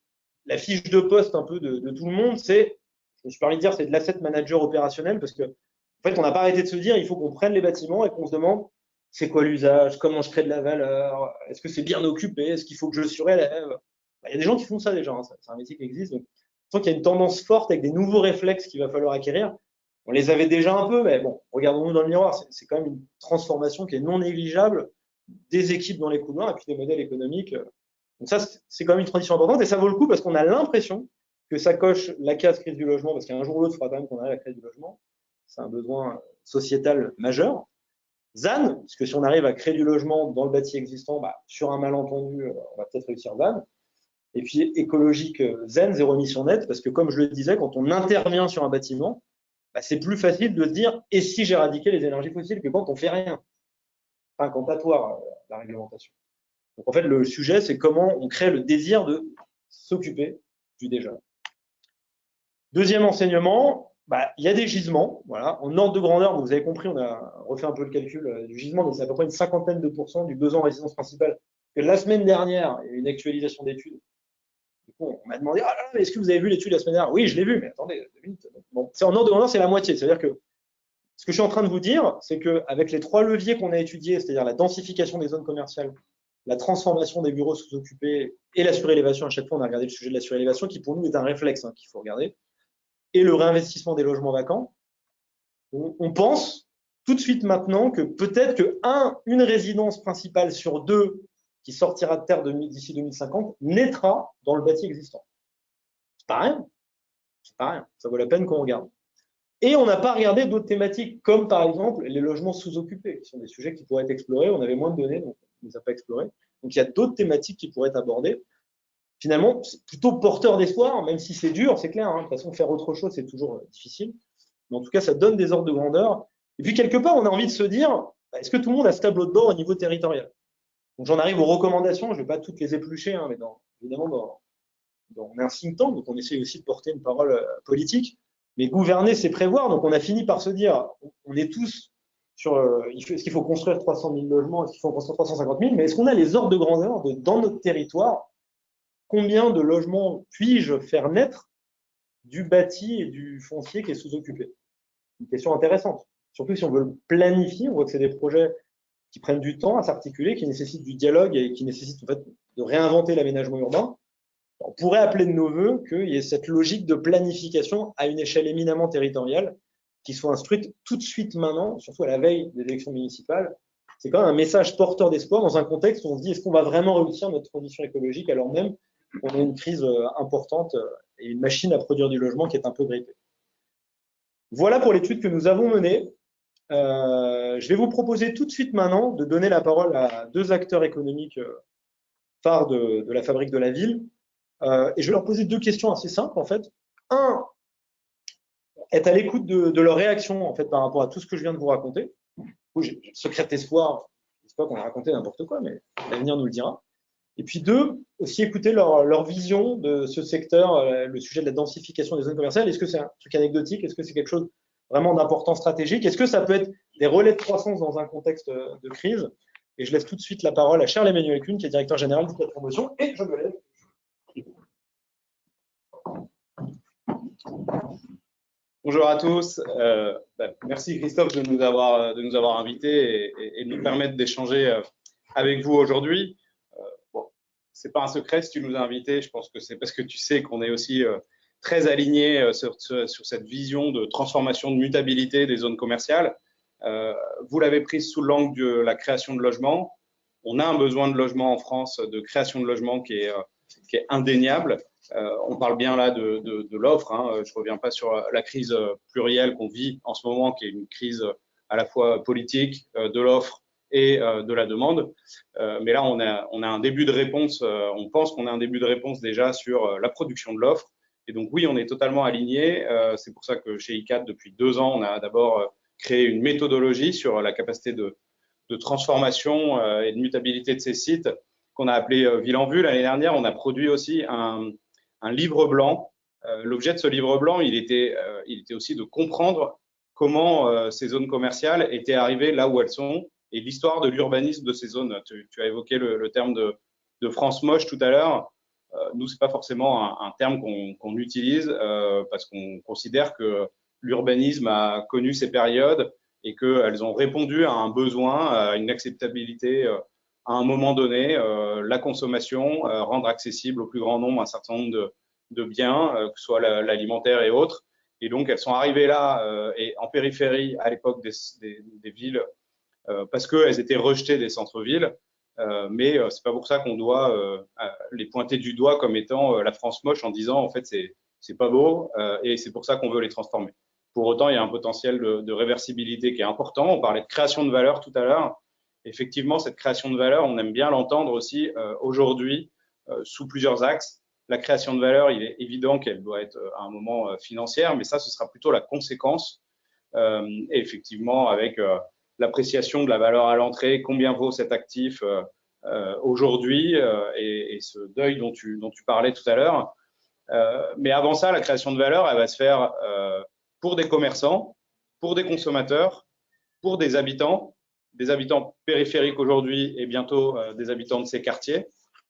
la fiche de poste un peu de tout le monde, c'est, je me suis permis de dire, c'est de l'asset manager opérationnel parce que, en fait, on n'a pas arrêté de se dire, il faut qu'on prenne les bâtiments et qu'on se demande, c'est quoi l'usage, comment je crée de la valeur, est-ce que c'est bien occupé, est-ce qu'il faut que je surélève. Il y a des gens qui font ça déjà, hein, c'est un métier qui existe. Donc, sent qu'il y a une tendance forte avec des nouveaux réflexes qu'il va falloir acquérir. On les avait déjà un peu, mais bon, regardons-nous dans le miroir, c'est quand même une transformation qui est non négligeable des équipes dans les couloirs et puis des modèles économiques. Donc ça, c'est quand même une transition importante et ça vaut le coup parce qu'on a l'impression que ça coche la case crise du logement, parce qu'un jour ou l'autre, il faudra quand même qu'on arrive à la crise du logement. C'est un besoin sociétal majeur. ZAN, parce que si on arrive à créer du logement dans le bâti existant, bah, sur un malentendu, on va peut-être réussir ZAN. Et puis écologique zen, zéro émission nette, parce que comme je le disais, quand on intervient sur un bâtiment, bah, c'est plus facile de se dire et si j'éradiquais les énergies fossiles que quand on fait rien. Enfin, incantatoire, la réglementation. Donc en fait, le sujet, c'est comment on crée le désir de s'occuper du déjà. Deuxième enseignement, bah, il y a des gisements. Voilà. En ordre de grandeur, vous avez compris, on a refait un peu le calcul du gisement, donc c'est à peu près une cinquantaine de pourcents du besoin en résidence principale. Que la semaine dernière, il y a eu une actualisation d'études. Du coup, on m'a demandé, ah là, mais est-ce que vous avez vu l'étude la semaine dernière? Oui, je l'ai vu, mais attendez, 2 minutes. Bon, c'est en ordre de grandeur, c'est la moitié. C'est-à-dire que ce que je suis en train de vous dire, c'est qu'avec les 3 leviers qu'on a étudiés, c'est-à-dire la densification des zones commerciales, la transformation des bureaux sous-occupés et la surélévation, à chaque fois on a regardé le sujet de la surélévation, qui pour nous est un réflexe qu'il faut regarder, et le réinvestissement des logements vacants, on pense tout de suite maintenant que peut-être qu'une résidence principale sur 2 qui sortira de terre d'ici 2050 naîtra dans le bâti existant. C'est pas rien. C'est pas rien. Ça vaut la peine qu'on regarde. Et on n'a pas regardé d'autres thématiques, comme par exemple les logements sous-occupés, qui sont des sujets qui pourraient être explorés. On avait moins de données, donc on ne les a pas explorés. Donc il y a d'autres thématiques qui pourraient être abordées. Finalement, c'est plutôt porteur d'espoir, même si c'est dur, c'est clair. De toute façon, faire autre chose, c'est toujours difficile. Mais en tout cas, ça donne des ordres de grandeur. Et puis, quelque part, on a envie de se dire, est-ce que tout le monde a ce tableau de bord au niveau territorial? Donc, j'en arrive aux recommandations. Je ne vais pas toutes les éplucher, mais évidemment, on est un think tank, donc on essaie aussi de porter une parole politique. Mais gouverner, c'est prévoir. Donc, on a fini par se dire, on est tous sur est-ce qu'il faut construire 300 000 logements, est-ce qu'il faut en construire 350 000, mais est-ce qu'on a les ordres de grandeur dans notre territoire? Combien de logements puis-je faire naître du bâti et du foncier qui est sous-occupé? Une question intéressante. Surtout si on veut le planifier, on voit que c'est des projets qui prennent du temps à s'articuler, qui nécessitent du dialogue et qui nécessitent en fait de réinventer l'aménagement urbain. On pourrait appeler de nos voeux qu'il y ait cette logique de planification à une échelle éminemment territoriale qui soit instruite tout de suite maintenant, surtout à la veille des élections municipales. C'est quand même un message porteur d'espoir dans un contexte où on se dit est-ce qu'on va vraiment réussir notre transition écologique alors même qu'on a une crise importante et une machine à produire du logement qui est un peu grippée. Voilà pour l'étude que nous avons menée. Je vais vous proposer tout de suite maintenant de donner la parole à 2 acteurs économiques phares de la fabrique de la ville. Et je vais leur poser 2 questions assez simples en fait. Un, être à l'écoute de leur réaction en fait par rapport à tout ce que je viens de vous raconter. J'ai secret espoir, j'espère qu'on a raconté n'importe quoi, mais l'avenir nous le dira. Et puis 2, aussi écouter leur vision de ce secteur, le sujet de la densification des zones commerciales. Est-ce que c'est un truc anecdotique? Est-ce que c'est quelque chose vraiment d'important stratégique? Est-ce que ça peut être des relais de croissance dans un contexte de crise? Et je laisse tout de suite la parole à Charles Emmanuel Kuhn, qui est directeur général de la promotion, et je me lève. Bonjour à tous. Merci Christophe de nous avoir invités et de nous permettre d'échanger avec vous aujourd'hui. Bon, c'est pas un secret si tu nous as invités. Je pense que c'est parce que tu sais qu'on est aussi très alignés sur cette vision de transformation, de mutabilité des zones commerciales. Vous l'avez prise sous l'angle de la création de logements. On a un besoin de logement en France, de création de logements qui est indéniable. On parle bien là de l'offre. Je ne reviens pas sur la crise plurielle qu'on vit en ce moment, qui est une crise à la fois politique, de l'offre et de la demande. Mais là, on a un début de réponse. On pense qu'on a un début de réponse déjà sur la production de l'offre. Et donc, oui, on est totalement aligné. C'est pour ça que chez ICAD, depuis 2 ans, on a d'abord créé une méthodologie sur la capacité de transformation et de mutabilité de ces sites qu'on a appelé Ville en Vue. L'année dernière, on a produit aussi un livre blanc. L'objet de ce livre blanc, il était aussi de comprendre comment ces zones commerciales étaient arrivées là où elles sont et l'histoire de l'urbanisme de ces zones. Tu as évoqué le terme de France moche tout à l'heure. Nous, c'est pas forcément un terme qu'on utilise parce qu'on considère que l'urbanisme a connu ces périodes et qu'elles ont répondu à un besoin, à une acceptabilité à un moment donné, la consommation, rendre accessible au plus grand nombre un certain nombre de biens, que ce soit l'alimentaire et autres. Et donc, elles sont arrivées là et en périphérie à l'époque des villes parce qu'elles étaient rejetées des centres-villes. Mais c'est pas pour ça qu'on doit les pointer du doigt comme étant la France moche en disant en fait c'est pas beau et c'est pour ça qu'on veut les transformer. Pour autant, il y a un potentiel de réversibilité qui est important. On parlait de création de valeur tout à l'heure. Effectivement, cette création de valeur, on aime bien l'entendre aussi aujourd'hui sous plusieurs axes. La création de valeur, il est évident qu'elle doit être à un moment financière, mais ça, ce sera plutôt la conséquence. Et effectivement, avec l'appréciation de la valeur à l'entrée, combien vaut cet actif aujourd'hui et ce deuil dont tu parlais tout à l'heure. Mais avant ça, la création de valeur, elle va se faire pour des commerçants, pour des consommateurs, pour des habitants périphériques aujourd'hui et bientôt des habitants de ces quartiers.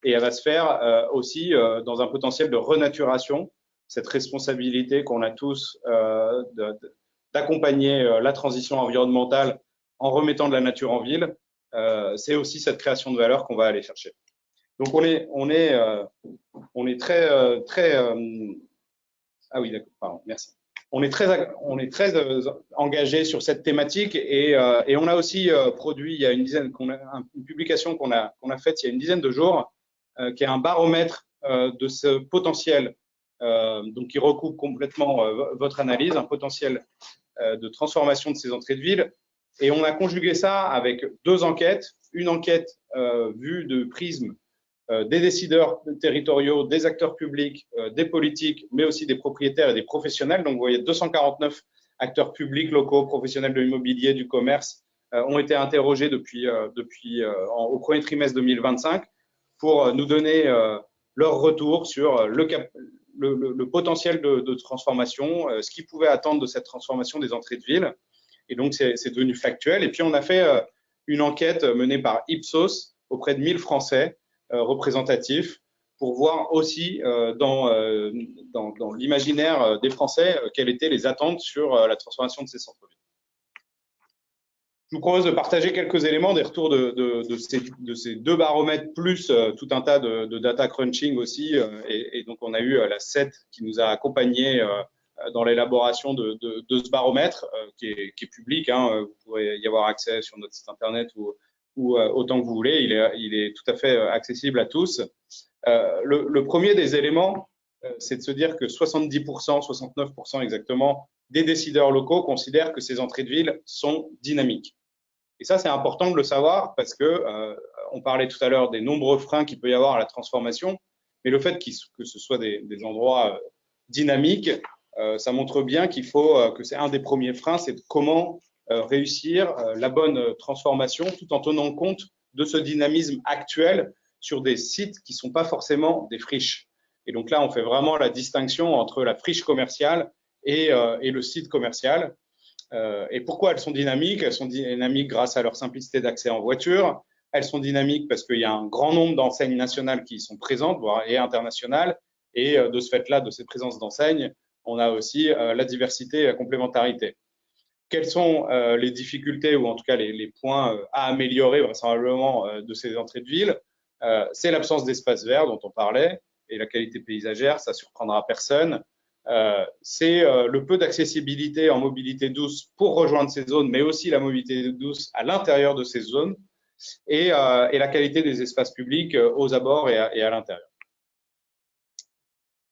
Et elle va se faire aussi dans un potentiel de renaturation, cette responsabilité qu'on a tous d'accompagner la transition environnementale en remettant de la nature en ville. C'est aussi cette création de valeur qu'on va aller chercher. Donc on est très ah oui, d'accord, pardon, merci. On est très engagé sur cette thématique et on a aussi produit il y a une publication qu'on a faite il y a une dizaine de jours qui est un baromètre de ce potentiel donc qui recoupe complètement votre analyse, un potentiel de transformation de ces entrées de ville. Et on a conjugué ça avec deux enquêtes, une enquête vue de prisme des décideurs territoriaux, des acteurs publics, des politiques, mais aussi des propriétaires et des professionnels. Donc, vous voyez, 249 acteurs publics, locaux, professionnels de l'immobilier, du commerce, ont été interrogés au premier trimestre 2025 pour nous donner leur retour sur le potentiel de transformation, ce qu'ils pouvaient attendre de cette transformation des entrées de ville. Et donc, c'est devenu factuel. Et puis, on a fait une enquête menée par Ipsos auprès de 1000 Français représentatifs pour voir aussi dans l'imaginaire des Français quelles étaient les attentes sur la transformation de ces centres-villes. Je vous propose de partager quelques éléments des retours de ces deux baromètres, plus tout un tas de data crunching aussi. Et donc, on a eu la CED qui nous a accompagnés dans l'élaboration de ce baromètre qui est public. Hein, vous pourrez y avoir accès sur notre site internet ou autant que vous voulez. Il est tout à fait accessible à tous. Le premier des éléments, c'est de se dire que 70%, 69% exactement, des décideurs locaux considèrent que ces entrées de ville sont dynamiques. Et ça, c'est important de le savoir parce que on parlait tout à l'heure des nombreux freins qu'il peut y avoir à la transformation, mais le fait que ce soit des endroits dynamiques, ça montre bien qu'il faut que c'est un des premiers freins, c'est comment réussir la bonne transformation tout en tenant compte de ce dynamisme actuel sur des sites qui ne sont pas forcément des friches. Et donc là, on fait vraiment la distinction entre la friche commerciale et le site commercial. Et pourquoi elles sont dynamiques? Elles sont dynamiques grâce à leur simplicité d'accès en voiture. Elles sont dynamiques parce qu'il y a un grand nombre d'enseignes nationales qui y sont présentes, voire et internationales. Et de ce fait-là, de cette présence d'enseignes, on a aussi la diversité et la complémentarité. Quelles sont les difficultés ou en tout cas les points à améliorer vraisemblablement de ces entrées de ville? C'est l'absence d'espace vert dont on parlait et la qualité paysagère, ça ne surprendra personne. C'est le peu d'accessibilité en mobilité douce pour rejoindre ces zones, mais aussi la mobilité douce à l'intérieur de ces zones et la qualité des espaces publics aux abords et à l'intérieur.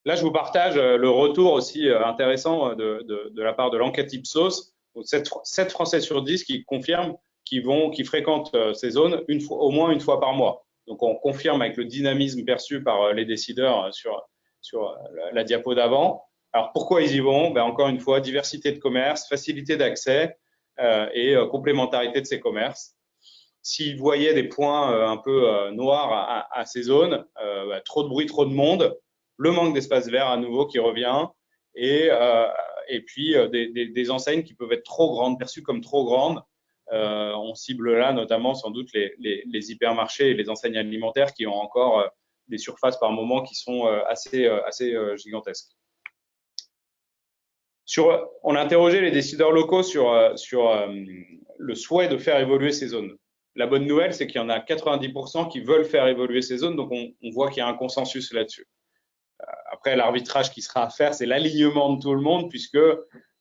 Là, je vous partage le retour aussi intéressant de la part de l'enquête Ipsos. 7 Français sur 10 qui confirment qu'ils fréquentent ces zones au moins une fois par mois. Donc, on confirme avec le dynamisme perçu par les décideurs sur la diapo d'avant. Alors, pourquoi ils y vont? Ben, encore une fois, diversité de commerce, facilité d'accès et complémentarité de ces commerces. S'ils voyaient des points un peu noirs à ces zones, trop de bruit, trop de monde, le manque d'espace vert à nouveau qui revient et puis des enseignes qui peuvent être trop grandes, perçues comme trop grandes. On cible là notamment sans doute les hypermarchés et les enseignes alimentaires qui ont encore des surfaces par moment qui sont assez gigantesques. On a interrogé les décideurs locaux sur le souhait de faire évoluer ces zones. La bonne nouvelle, c'est qu'il y en a 90% qui veulent faire évoluer ces zones, donc on voit qu'il y a un consensus là-dessus. Après, l'arbitrage qui sera à faire, c'est l'alignement de tout le monde, puisque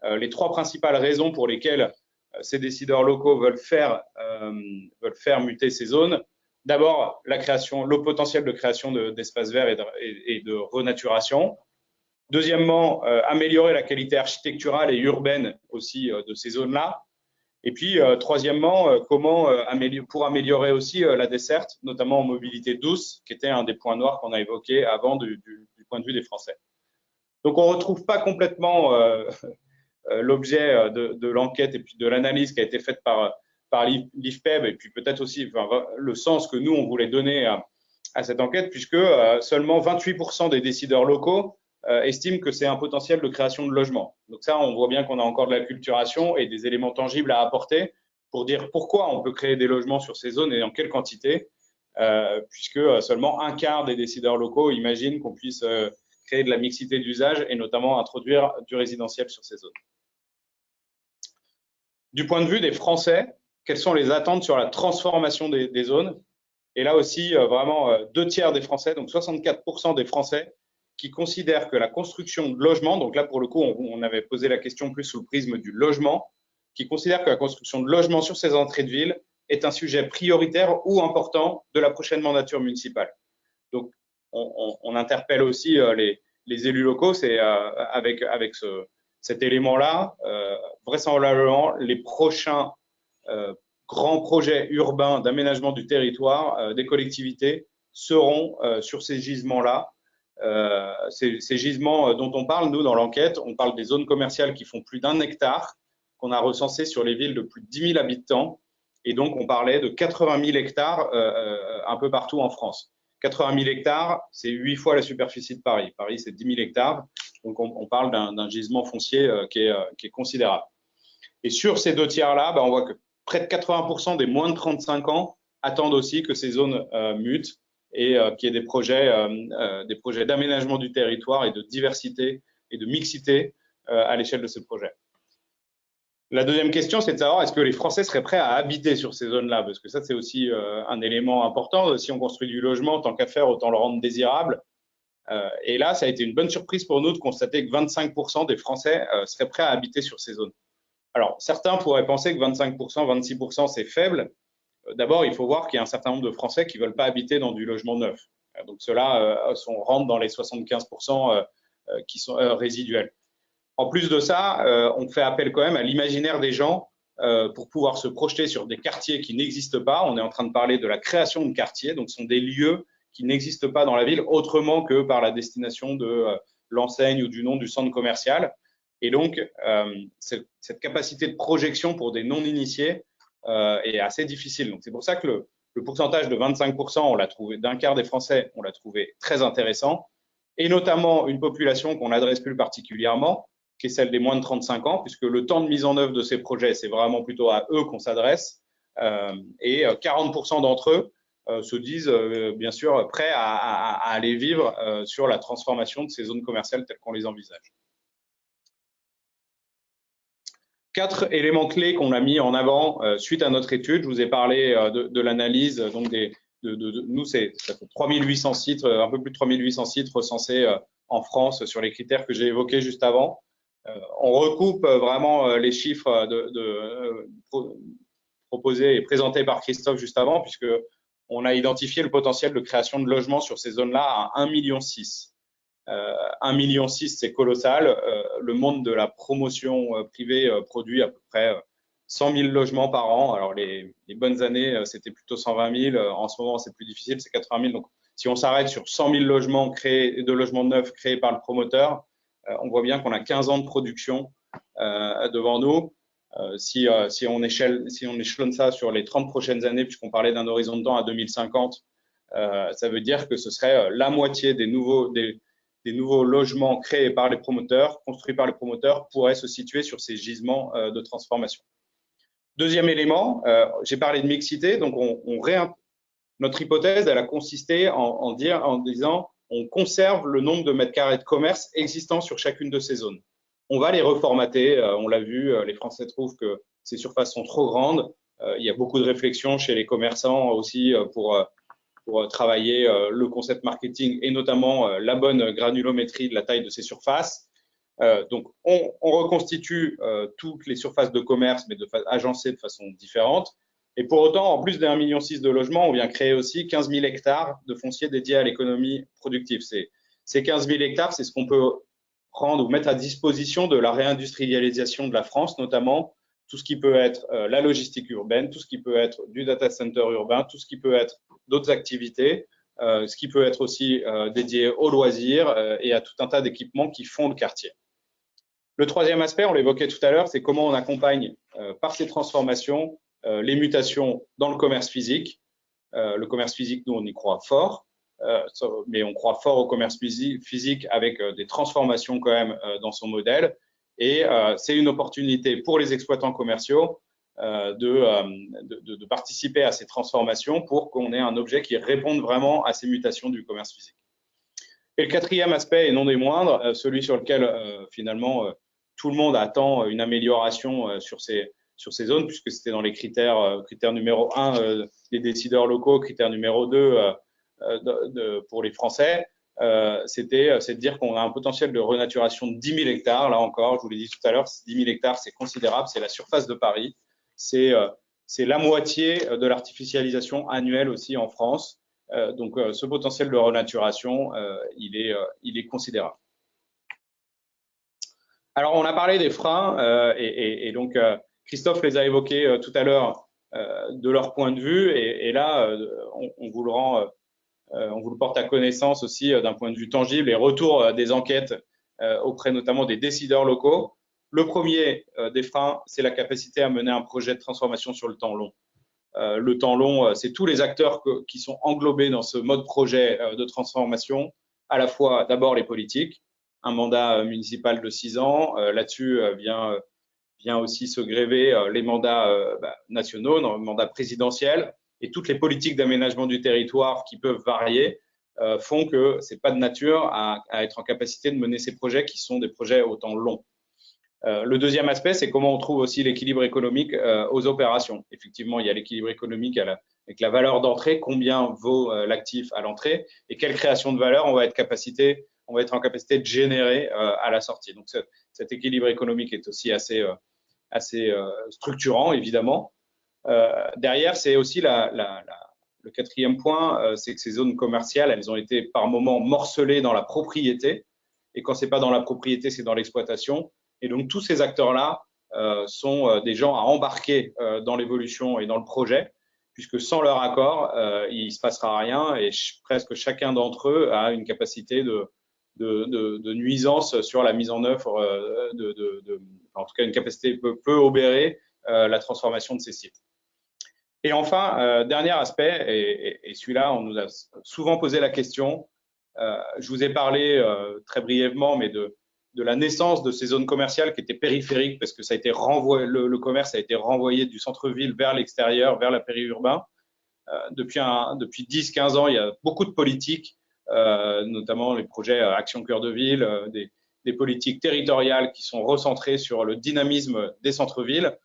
les trois principales raisons pour lesquelles ces décideurs locaux veulent faire muter ces zones, d'abord, le potentiel de création d'espaces verts et de renaturation. Deuxièmement, améliorer la qualité architecturale et urbaine aussi de ces zones-là. Et puis, troisièmement, pour améliorer aussi la desserte, notamment en mobilité douce, qui était un des points noirs qu'on a évoqué avant du point de vue des Français. Donc, on ne retrouve pas complètement l'objet de l'enquête et puis de l'analyse qui a été faite par l'IFPEB et puis peut-être aussi le sens que nous, on voulait donner à cette enquête, puisque seulement 28% des décideurs locaux estiment que c'est un potentiel de création de logements. Donc ça, on voit bien qu'on a encore de la culturation et des éléments tangibles à apporter pour dire pourquoi on peut créer des logements sur ces zones et en quelle quantité, puisque seulement un quart des décideurs locaux imaginent qu'on puisse créer de la mixité d'usage et notamment introduire du résidentiel sur ces zones. Du point de vue des Français, quelles sont les attentes sur la transformation des zones? Et là aussi, vraiment, 2/3 des Français, donc 64% des Français, qui considèrent que la construction de logements, donc là, pour le coup, on avait posé la question plus sous le prisme du logement, qui considèrent que la construction de logements sur ces entrées de ville est un sujet prioritaire ou important de la prochaine mandature municipale. Donc, on interpelle aussi les élus locaux, c'est avec cet élément-là, vraisemblablement, les prochains grands projets urbains d'aménagement du territoire des collectivités seront sur ces gisements-là. Ces gisements dont on parle, nous, dans l'enquête, on parle des zones commerciales qui font plus d'1 hectare, qu'on a recensées sur les villes de plus de 10 000 habitants. Et donc, on parlait de 80 000 hectares un peu partout en France. 80 000 hectares, c'est 8 fois la superficie de Paris. Paris, c'est 10 000 hectares. Donc, on parle d'un gisement foncier qui est considérable. Et sur ces 2/3-là, on voit que près de 80% des moins de 35 ans attendent aussi que ces zones mutent et qu'il y ait des projets d'aménagement du territoire et de diversité et de mixité à l'échelle de ces projets. La deuxième question, c'est de savoir est-ce que les Français seraient prêts à habiter sur ces zones-là, parce que ça, c'est aussi un élément important. Si on construit du logement, tant qu'à faire, autant le rendre désirable. Et là, ça a été une bonne surprise pour nous de constater que 25% des Français seraient prêts à habiter sur ces zones. Alors, certains pourraient penser que 25%, 26%, c'est faible. D'abord, il faut voir qu'il y a un certain nombre de Français qui ne veulent pas habiter dans du logement neuf. Donc, ceux-là rentrent dans les 75% qui sont résiduels. En plus de ça, on fait appel quand même à l'imaginaire des gens pour pouvoir se projeter sur des quartiers qui n'existent pas. On est en train de parler de la création de quartiers, donc ce sont des lieux qui n'existent pas dans la ville autrement que par la destination de l'enseigne ou du nom du centre commercial. Et donc, cette capacité de projection pour des non-initiés est assez difficile. Donc, c'est pour ça que le pourcentage de 25%, on l'a trouvé, d'un quart des Français, on l'a trouvé très intéressant, et notamment une population qu'on adresse plus particulièrement, qui est celle des moins de 35 ans, puisque le temps de mise en œuvre de ces projets, c'est vraiment plutôt à eux qu'on s'adresse, et 40% d'entre eux se disent bien sûr prêts à aller vivre sur la transformation de ces zones commerciales telles qu'on les envisage. 4 éléments clés qu'on a mis en avant suite à notre étude. Je vous ai parlé de l'analyse, donc nous, ça fait 3800 sites, un peu plus de 3800 sites recensés en France sur les critères que j'ai évoqués juste avant. On recoupe vraiment les chiffres proposés et présentés par Christophe juste avant, puisque on a identifié le potentiel de création de logements sur ces zones-là à 1,6 million. 1,6 million, c'est colossal. Le monde de la promotion privée produit à peu près 100 000 logements par an. Alors, les bonnes années, c'était plutôt 120 000. En ce moment, c'est plus difficile, c'est 80 000. Donc, si on s'arrête sur 100 000 logements de logements neufs créés par le promoteur, on voit bien qu'on a 15 ans de production devant nous. Si on échelonne ça sur les 30 prochaines années, puisqu'on parlait d'un horizon de temps à 2050, ça veut dire que ce serait la moitié des nouveaux logements créés par les promoteurs, construits par les promoteurs, pourraient se situer sur ces gisements de transformation. Deuxième élément, j'ai parlé de mixité, donc notre hypothèse, elle a consisté en disant on conserve le nombre de mètres carrés de commerce existants sur chacune de ces zones. On va les reformater, on l'a vu, les Français trouvent que ces surfaces sont trop grandes. Il y a beaucoup de réflexions chez les commerçants aussi pour travailler le concept marketing et notamment la bonne granulométrie de la taille de ces surfaces. Donc, on reconstitue toutes les surfaces de commerce, mais agencées de façon différente. Et pour autant, en plus d'1,6 million de logements, on vient créer aussi 15 000 hectares de foncier dédiés à l'économie productive. Ces 15 000 hectares, c'est ce qu'on peut prendre ou mettre à disposition de la réindustrialisation de la France, notamment tout ce qui peut être la logistique urbaine, tout ce qui peut être du data center urbain, tout ce qui peut être d'autres activités, ce qui peut être aussi dédié aux loisirs et à tout un tas d'équipements qui font le quartier. Le troisième aspect, on l'évoquait tout à l'heure, c'est comment on accompagne par ces transformations les mutations dans le commerce physique. Le commerce physique, nous, on y croit fort, mais on croit fort au commerce physique avec des transformations quand même dans son modèle. Et c'est une opportunité pour les exploitants commerciaux de participer à ces transformations pour qu'on ait un objet qui réponde vraiment à ces mutations du commerce physique. Et le quatrième aspect, et non des moindres, celui sur lequel finalement tout le monde attend une amélioration sur ces zones, puisque c'était dans les critère numéro 1 des décideurs locaux, critère numéro 2 pour les Français, c'est de dire qu'on a un potentiel de renaturation de 10 000 hectares. Là encore, je vous l'ai dit tout à l'heure, 10 000 hectares, c'est considérable, c'est la surface de Paris, c'est la moitié de l'artificialisation annuelle aussi en France. Donc, ce potentiel de renaturation, il est considérable. Alors, on a parlé des freins et donc Christophe les a évoqués tout à l'heure de leur point de vue et là, on vous le rend, on vous le porte à connaissance aussi d'un point de vue tangible et retour des enquêtes auprès notamment des décideurs locaux. Le premier des freins, c'est la capacité à mener un projet de transformation sur le temps long. Le temps long, c'est tous les acteurs qui sont englobés dans ce mode projet de transformation, à la fois d'abord les politiques, un mandat municipal de 6 ans, là-dessus vient aussi se gréver les mandats nationaux, le mandat présidentiel, et toutes les politiques d'aménagement du territoire qui peuvent varier font que ce n'est pas de nature à être en capacité de mener ces projets qui sont des projets au temps long. Le deuxième aspect, c'est comment on trouve aussi l'équilibre économique aux opérations. Effectivement, il y a l'équilibre économique avec la valeur d'entrée, combien vaut l'actif à l'entrée et quelle création de valeur on va être en capacité de générer à la sortie. Donc, cet équilibre économique est aussi assez structurant, évidemment. Derrière, c'est aussi le quatrième point, c'est que ces zones commerciales, elles ont été par moments morcelées dans la propriété. Et quand ce n'est pas dans la propriété, c'est dans l'exploitation. Et donc, tous ces acteurs-là sont des gens à embarquer dans l'évolution et dans le projet, puisque sans leur accord, il ne se passera rien et presque chacun d'entre eux a une capacité de nuisance sur la mise en œuvre, en tout cas une capacité peut obérer la transformation de ces sites. Et enfin, dernier aspect, et celui-là, on nous a souvent posé la question, je vous ai parlé très brièvement, mais de la naissance de ces zones commerciales qui étaient périphériques parce que ça a été renvoyé, le commerce a été renvoyé du centre-ville vers l'extérieur, vers la périurbain. Depuis 10-15 ans, il y a beaucoup de politiques, notamment les projets Action Cœur de Ville, des politiques territoriales qui sont recentrées sur le dynamisme des centres-villes.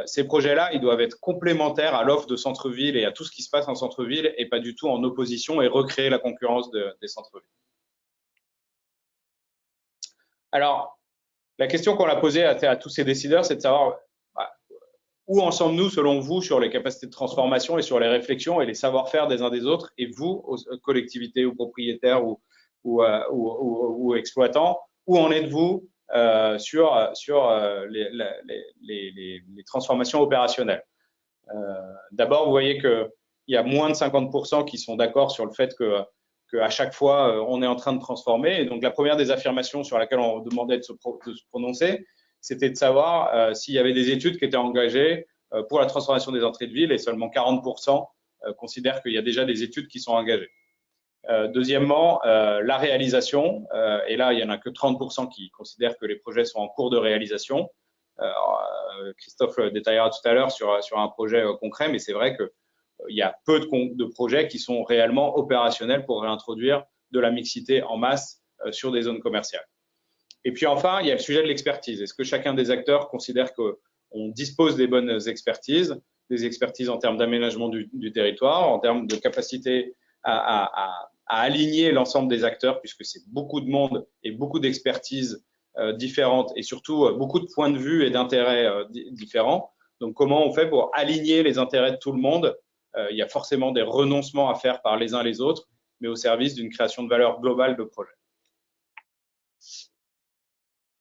Ces projets-là, ils doivent être complémentaires à l'offre de centre-ville et à tout ce qui se passe en centre-ville et pas du tout en opposition et recréer la concurrence des centres-villes. Alors, la question qu'on a posée à tous ces décideurs, c'est de savoir où en sommes-nous, selon vous, sur les capacités de transformation et sur les réflexions et les savoir-faire des uns des autres, et vous, aux collectivités ou propriétaires ou exploitants, où en êtes-vous sur les transformations opérationnelles? D'abord, vous voyez qu'il y a moins de 50% qui sont d'accord sur le fait qu'à chaque fois, on est en train de transformer. Et donc, la première des affirmations sur laquelle on demandait de se prononcer, c'était de savoir s'il y avait des études qui étaient engagées pour la transformation des entrées de ville, et seulement 40% considèrent qu'il y a déjà des études qui sont engagées. Deuxièmement, la réalisation, et là, il n'y en a que 30% qui considèrent que les projets sont en cours de réalisation. Christophe détaillera tout à l'heure sur un projet concret, mais c'est vrai que il y a peu de projets qui sont réellement opérationnels pour réintroduire de la mixité en masse sur des zones commerciales. Et puis enfin, il y a le sujet de l'expertise. Est-ce que chacun des acteurs considère qu'on dispose des bonnes expertises? des expertises en termes d'aménagement du territoire, en termes de capacité à aligner l'ensemble des acteurs, puisque c'est beaucoup de monde et beaucoup d'expertises différentes et surtout beaucoup de points de vue et d'intérêts différents. Donc, comment on fait pour aligner les intérêts de tout le monde? Il y a forcément des renoncements à faire par les uns les autres, mais au service d'une création de valeur globale de projet.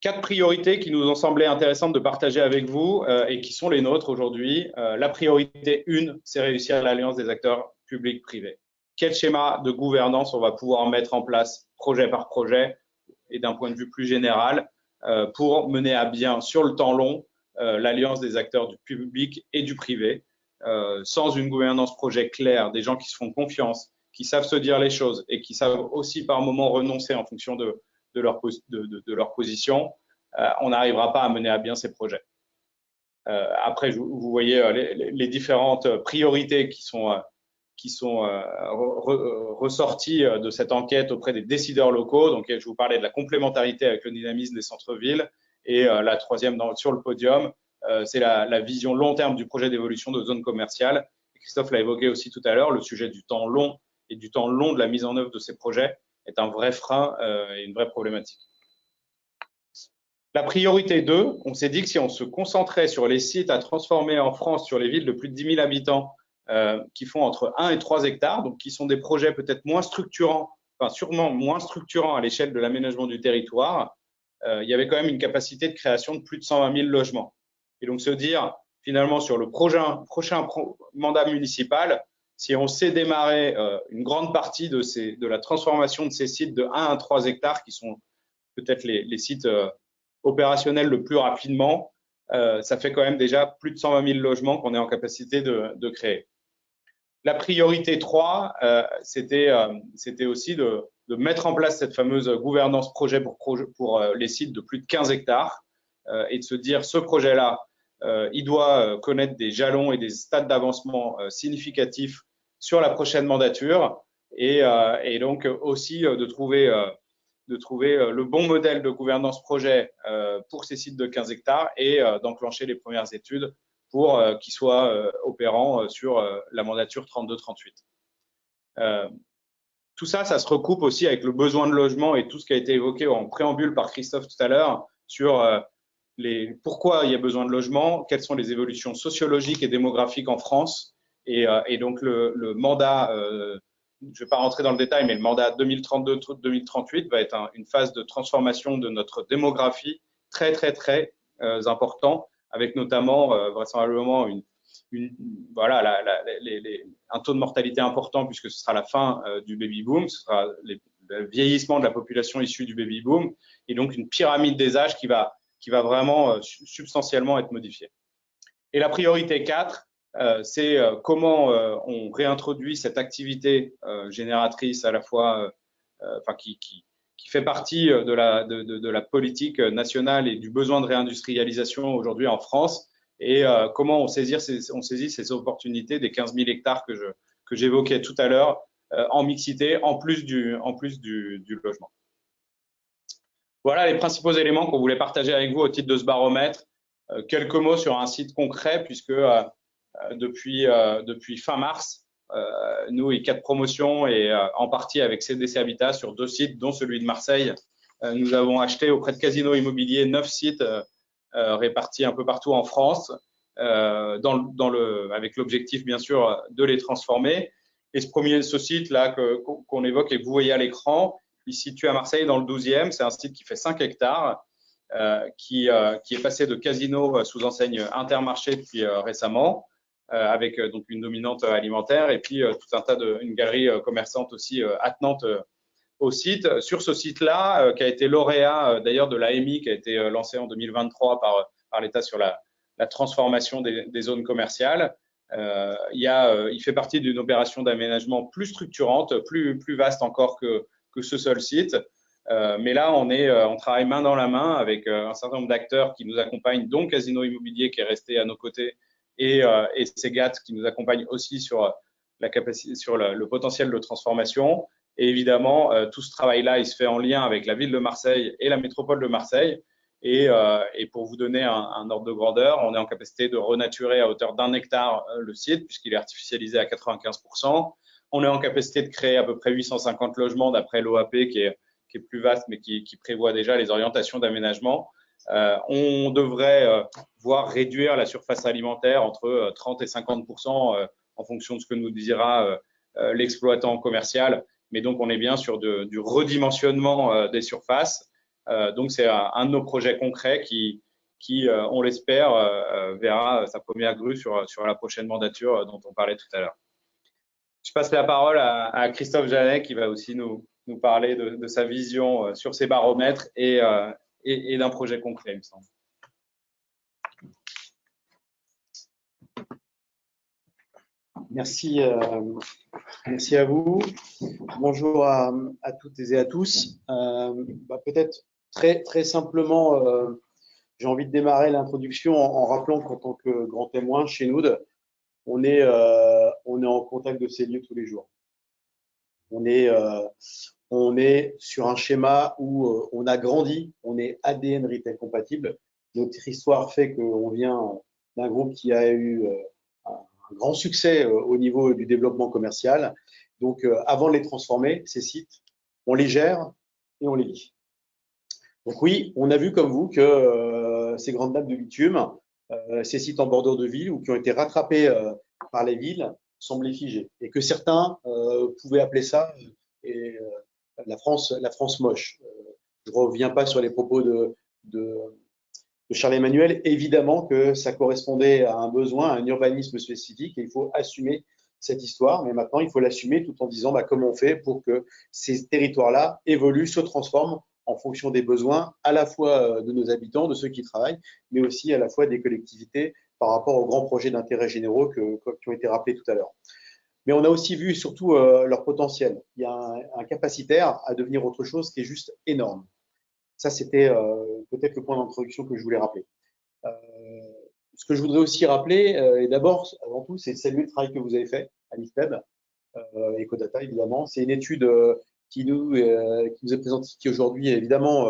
4 priorités qui nous ont semblé intéressantes de partager avec vous et qui sont les nôtres aujourd'hui. La priorité 1, c'est réussir l'alliance des acteurs publics-privés. Quel schéma de gouvernance on va pouvoir mettre en place projet par projet et d'un point de vue plus général pour mener à bien sur le temps long l'alliance des acteurs du public et du privé, sans une gouvernance projet claire, des gens qui se font confiance, qui savent se dire les choses et qui savent aussi par moments renoncer en fonction de leur position, on n'arrivera pas à mener à bien ces projets. Après, vous voyez les différentes priorités qui sont ressorties de cette enquête auprès des décideurs locaux. Donc, je vous parlais de la complémentarité avec le dynamisme des centres-villes. Et la troisième sur le podium, c'est la vision long terme du projet d'évolution de zones commerciales. Christophe l'a évoqué aussi tout à l'heure, le sujet du temps long et du temps long de la mise en œuvre de ces projets est un vrai frein et une vraie problématique. La priorité 2, on s'est dit que si on se concentrait sur les sites à transformer en France, sur les villes de plus de 10 000 habitants qui font entre 1 et 3 hectares, donc qui sont des projets peut-être moins structurants, enfin sûrement moins structurants à l'échelle de l'aménagement du territoire, il y avait quand même une capacité de création de plus de 120 000 logements. Et donc se dire finalement sur le prochain mandat municipal, si on sait démarrer une grande partie de la transformation de ces sites de 1 à 3 hectares, qui sont peut-être les sites opérationnels le plus rapidement, ça fait quand même déjà plus de 120 000 logements qu'on est en capacité de créer. La priorité 3, c'était aussi de mettre en place cette fameuse gouvernance projet pour les sites de plus de 15 hectares et de se dire ce projet-là, il doit connaître des jalons et des stades d'avancement significatifs sur la prochaine mandature et donc aussi de trouver le bon modèle de gouvernance projet pour ces sites de 15 hectares et d'enclencher les premières études pour qu'ils soient opérants sur la mandature 32-38. Tout ça, ça se recoupe aussi avec le besoin de logement et tout ce qui a été évoqué en préambule par Christophe tout à l'heure sur pourquoi il y a besoin de logement, quelles sont les évolutions sociologiques et démographiques en France. Et donc, le mandat, je ne vais pas rentrer dans le détail, mais le mandat 2032-2038 va être une phase de transformation de notre démographie très, très, très important, avec notamment vraisemblablement un taux de mortalité important puisque ce sera la fin du baby-boom, ce sera le vieillissement de la population issue du baby-boom et donc une pyramide des âges qui va vraiment substantiellement être modifiée. Et la priorité 4, c'est comment on réintroduit cette activité génératrice à la fois, qui fait partie de la politique nationale et du besoin de réindustrialisation aujourd'hui en France, et comment on saisit ces opportunités des 15 000 hectares que j'évoquais tout à l'heure en mixité, en plus du logement. Voilà les principaux éléments qu'on voulait partager avec vous au titre de ce baromètre. Quelques mots sur un site concret, puisque depuis fin mars, nous, ICAD Promotion et en partie avec CDC Habitat sur 2 sites, dont celui de Marseille, nous avons acheté auprès de Casino Immobilier 9 sites répartis un peu partout en France, avec l'objectif bien sûr de les transformer. Et ce site-là qu'on évoque et que vous voyez à l'écran, il se situe à Marseille dans le 12e. C'est un site qui fait 5 hectares, qui est passé de casino sous enseigne Intermarché depuis récemment, avec donc une dominante alimentaire et puis tout un tas une galerie commerçante aussi attenante au site. Sur ce site-là, qui a été lauréat d'ailleurs de l'AMI, qui a été lancé en 2023 par l'État sur la transformation des zones commerciales, il fait partie d'une opération d'aménagement plus structurante, plus vaste encore que ce seul site. Mais là, on travaille main dans la main avec un certain nombre d'acteurs qui nous accompagnent, dont Casino Immobilier qui est resté à nos côtés et Segat qui nous accompagne aussi sur le potentiel de transformation. Et évidemment, tout ce travail-là, il se fait en lien avec la ville de Marseille et la métropole de Marseille, Et pour vous donner un ordre de grandeur, on est en capacité de renaturer à hauteur d'1 hectare le site, puisqu'il est artificialisé à 95%. On est en capacité de créer à peu près 850 logements d'après l'OAP, qui est plus vaste, mais qui prévoit déjà les orientations d'aménagement. On devrait voir réduire la surface alimentaire entre 30 et 50% en fonction de ce que nous dira l'exploitant commercial. Mais donc, on est bien sur du redimensionnement des surfaces. Donc, c'est un de nos projets concrets qui on l'espère, verra sa première grue sur la prochaine mandature dont on parlait tout à l'heure. Je passe la parole à Christophe Janet qui va aussi nous parler de sa vision sur ces baromètres et d'un projet concret, il me semble. Merci, merci à vous. Bonjour à toutes et à tous. Peut-être très simplement, j'ai envie de démarrer l'introduction en rappelant qu'en tant que grand témoin chez Nood, on est en contact de ces lieux tous les jours. On est sur un schéma où on a grandi, on est ADN retail compatible. Notre histoire fait qu'on vient d'un groupe qui a eu un grand succès au niveau du développement commercial. Donc, avant de les transformer, ces sites, on les gère et on les vit. Donc oui, on a vu comme vous que ces grandes nappes de bitume, ces sites en bordure de ville ou qui ont été rattrapés par les villes, semblaient figés et que certains pouvaient appeler ça la France moche. Je ne reviens pas sur les propos de Charles-Emmanuel. Évidemment que ça correspondait à un besoin, à un urbanisme spécifique et il faut assumer cette histoire. Mais maintenant, il faut l'assumer tout en disant comment on fait pour que ces territoires-là évoluent, se transforment en fonction des besoins à la fois de nos habitants, de ceux qui travaillent, mais aussi à la fois des collectivités par rapport aux grands projets d'intérêt généraux qui ont été rappelés tout à l'heure. Mais on a aussi vu surtout leur potentiel. Il y a un capacitaire à devenir autre chose qui est juste énorme. Ça, c'était peut-être le point d'introduction que je voulais rappeler. Ce que je voudrais aussi rappeler, et d'abord, avant tout, c'est saluer le travail que vous avez fait à l'IFPEB, Ecodata, évidemment. C'est une étude qui nous est présentée, qui aujourd'hui, évidemment,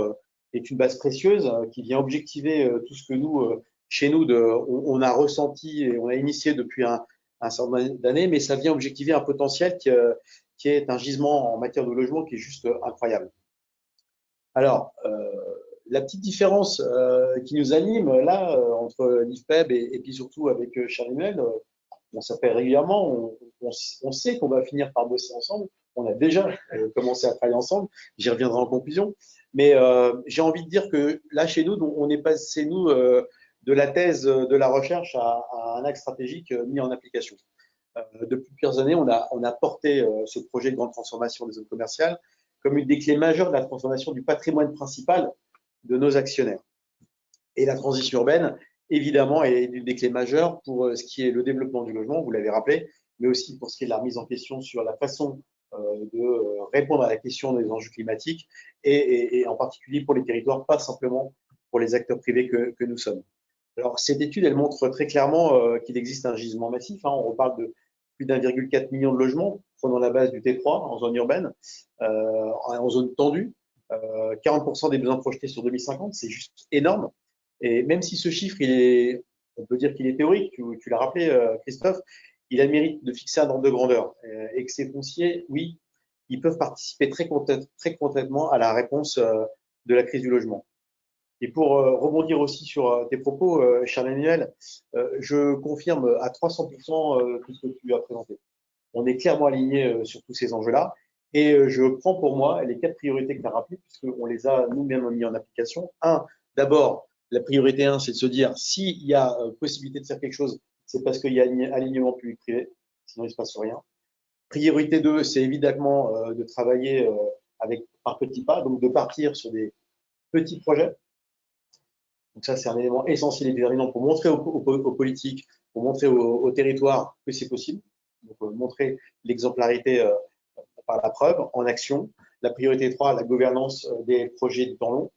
est une base précieuse, qui vient objectiver tout ce que nous, chez nous, on a ressenti et on a initié depuis un certain nombre d'années, mais ça vient objectiver un potentiel qui est un gisement en matière de logement qui est juste incroyable. Alors, la petite différence qui nous anime là entre l'IFPEB et puis surtout avec Charles-Emmanuel, on s'appelle régulièrement, on sait qu'on va finir par bosser ensemble. On a déjà commencé à travailler ensemble. J'y reviendrai en conclusion. Mais j'ai envie de dire que là, chez nous, on est passé, nous, de la thèse de la recherche à un axe stratégique mis en application. Depuis plusieurs années, on a porté ce projet de grande transformation des zones commerciales comme une des clés majeures de la transformation du patrimoine principal de nos actionnaires. Et la transition urbaine, évidemment, est une des clés majeures pour ce qui est le développement du logement, vous l'avez rappelé, mais aussi pour ce qui est de la remise en question sur la façon de répondre à la question des enjeux climatiques et en particulier pour les territoires, pas simplement pour les acteurs privés que nous sommes. Alors, cette étude, elle montre très clairement qu'il existe un gisement massif. On reparle de plus d'1,4 million de logements, prenant la base du T3 en zone urbaine, en zone tendue. 40% des besoins projetés sur 2050, c'est juste énorme. Et même si ce chiffre, on peut dire qu'il est théorique, tu l'as rappelé, Christophe, il a le mérite de fixer un ordre de grandeur. Et que ces fonciers, oui, ils peuvent participer très concrètement à la réponse de la crise du logement. Et pour rebondir aussi sur tes propos, Charles-Emmanuel, je confirme à 300% tout ce que tu as présenté. On est clairement aligné sur tous ces enjeux-là. Et je prends pour moi les 4 priorités que tu as rappelées, puisqu'on les a nous-mêmes mis en application. D'abord, la priorité 1, c'est de se dire s'il y a possibilité de faire quelque chose, c'est parce qu'il y a alignement public-privé, sinon il ne se passe rien. Priorité 2, c'est évidemment de travailler par petits pas, donc de partir sur des petits projets. Donc ça, c'est un élément essentiel et déterminant pour montrer aux politiques, pour montrer au territoire que c'est possible. Donc montrer l'exemplarité par la preuve, en action. La priorité 3, la gouvernance des projets du temps long.